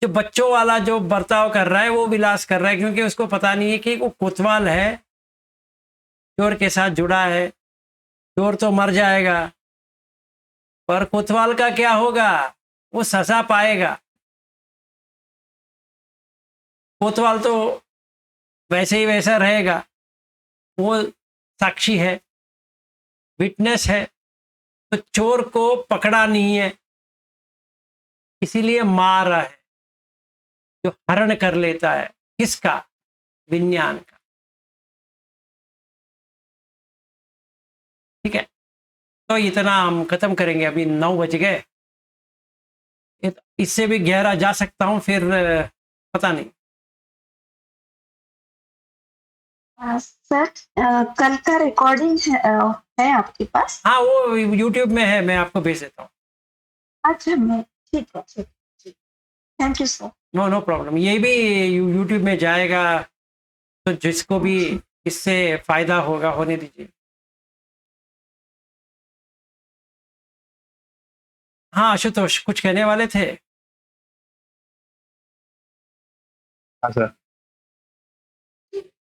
जो बच्चों वाला जो बर्ताव कर रहा है वो विलास कर रहा है, क्योंकि उसको पता नहीं है कि वो कोतवाल है, चोर के साथ जुड़ा है। चोर तो मर जाएगा, पर कोतवाल का क्या होगा? वो सजा पाएगा। कोतवाल तो वैसे ही वैसा रहेगा, वो साक्षी है, विटनेस है, तो चोर को पकड़ा नहीं है, इसीलिए मार रहा है, जो हरण कर लेता है। किसका? विज्ञान का। ठीक है, तो इतना हम खत्म करेंगे। अभी 9 बज गए, इससे भी गहरा जा सकता हूं फिर, पता नहीं। सर कल का रिकॉर्डिंग है आपके पास? हाँ, वो यूट्यूब में है, मैं आपको भेज देता हूँ। अच्छा, मैं ठीक है, ठीक। Thank you sir. No problem, ये भी यूट्यूब में जाएगा, तो जिसको भी इससे फायदा होगा होने दीजिए। हाँ आशुतोष, कुछ कहने वाले थे? हाँ सर,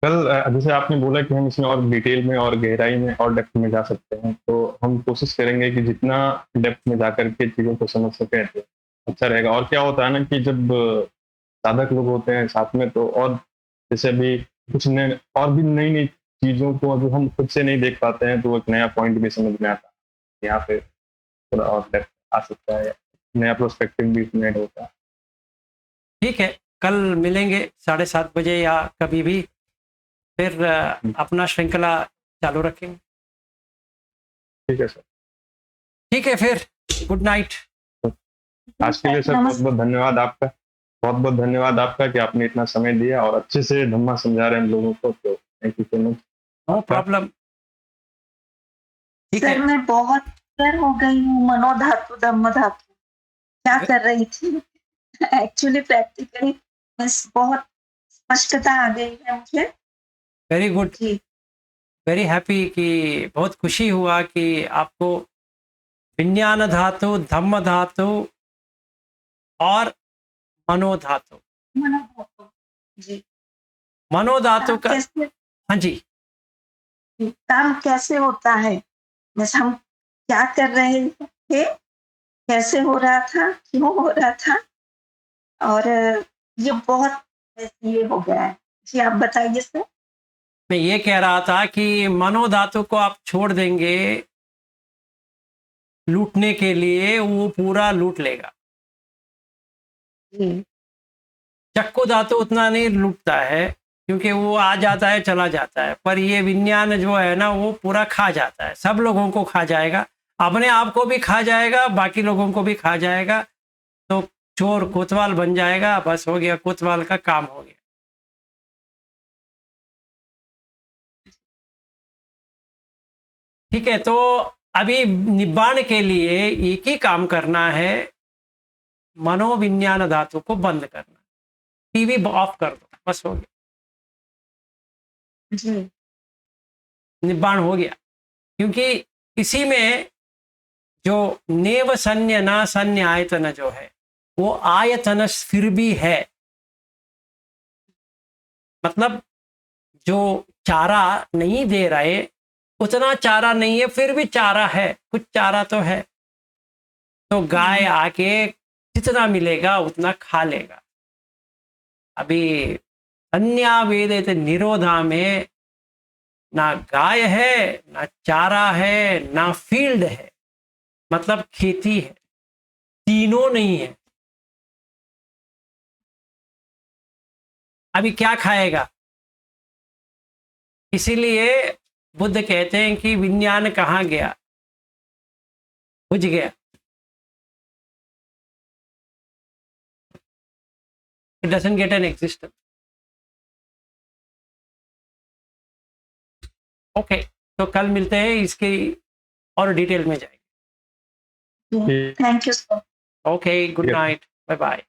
कल जैसे आपने बोला कि हम इसमें और डिटेल में और गहराई में और डेप्थ में जा सकते हैं, तो हम कोशिश करेंगे कि जितना डेप्थ में जाकर के चीज़ों को समझ सकें तो अच्छा रहेगा। और क्या होता है ना कि जब साधक लोग होते हैं साथ में, तो और जैसे अभी कुछ नए और भी नई नई चीज़ों को जो हम खुद से नहीं देख पाते हैं, तो एक नया पॉइंट भी समझ में आता है। यहाँ पे थोड़ा और डेप्थ आ सकता है, नया प्रोस्पेक्टिव भी इसमें ऐड होता है। ठीक है, कल मिलेंगे 7:30 बजे या कभी भी, फिर अपना श्रृंखला चालू रखेंगे। ठीक है सर। ठीक है, फिर गुड नाइट। आज के लिए सर बहुत बहुत धन्यवाद आपका, बहुत बहुत धन्यवाद आपका कि आपने इतना समय दिया और अच्छे से धम्मा समझा रहे हैं हम लोगों को, तो thank you so much. No problem. ठीक सर है, मैं बहुत क्लियर हो गई हूँ। मनोधातु धम्म धातु क्या कर रही थी एक्चुअली प्रैक्टिकली बहुत स्पष्टता आ गई है मुझे। वेरी गुड, जी वेरी हैप्पी कि बहुत खुशी हुआ कि आपको विज्ञान धातु, धम्म धातु और मनोधातु, मनोधातु जी मनोधातु का। कैसे हाँ जी, काम कैसे होता है, जैसे हम क्या कर रहे थे, कैसे हो रहा था, क्यों हो रहा था, और ये बहुत ये हो गया है। जी आप बताइए सर। मैं ये कह रहा था कि मनोधातु को आप छोड़ देंगे लूटने के लिए, वो पूरा लूट लेगा। जी चक्कू धातु उतना नहीं लूटता है, क्योंकि वो आ जाता है चला जाता है, पर ये विज्ञान जो है ना, वो पूरा खा जाता है, सब लोगों को खा जाएगा, अपने आप को भी खा जाएगा, बाकी लोगों को भी खा जाएगा। तो चोर कोतवाल बन जाएगा, बस हो गया, कोतवाल का काम हो गया। ठीक है, तो अभी निब्बाण के लिए एक ही काम करना है, मनोविज्ञान धातु को बंद करना, टीवी ऑफ कर दो, बस हो गया, जी निब्बाण हो गया। क्योंकि इसी में जो नेव सन्य ना सन्य आयतन जो है, वो आयतन फिर भी है, मतलब जो चारा नहीं दे रहे उतना चारा नहीं है, फिर भी चारा है, कुछ चारा तो है, तो गाय आके जितना मिलेगा उतना खा लेगा। अभी अन्या वेदित निरोधा में ना गाय है, ना चारा है, ना फील्ड है, मतलब खेती है, तीनों नहीं है। अभी क्या खाएगा? इसीलिए बुद्ध कहते हैं कि विज्ञान कहाँ गया? बुझ गया। It doesn't get an existence. Okay, तो कल मिलते हैं, इसकी और डिटेल में जाएंगे। Thank you sir. Okay, good Yes. Night, bye bye.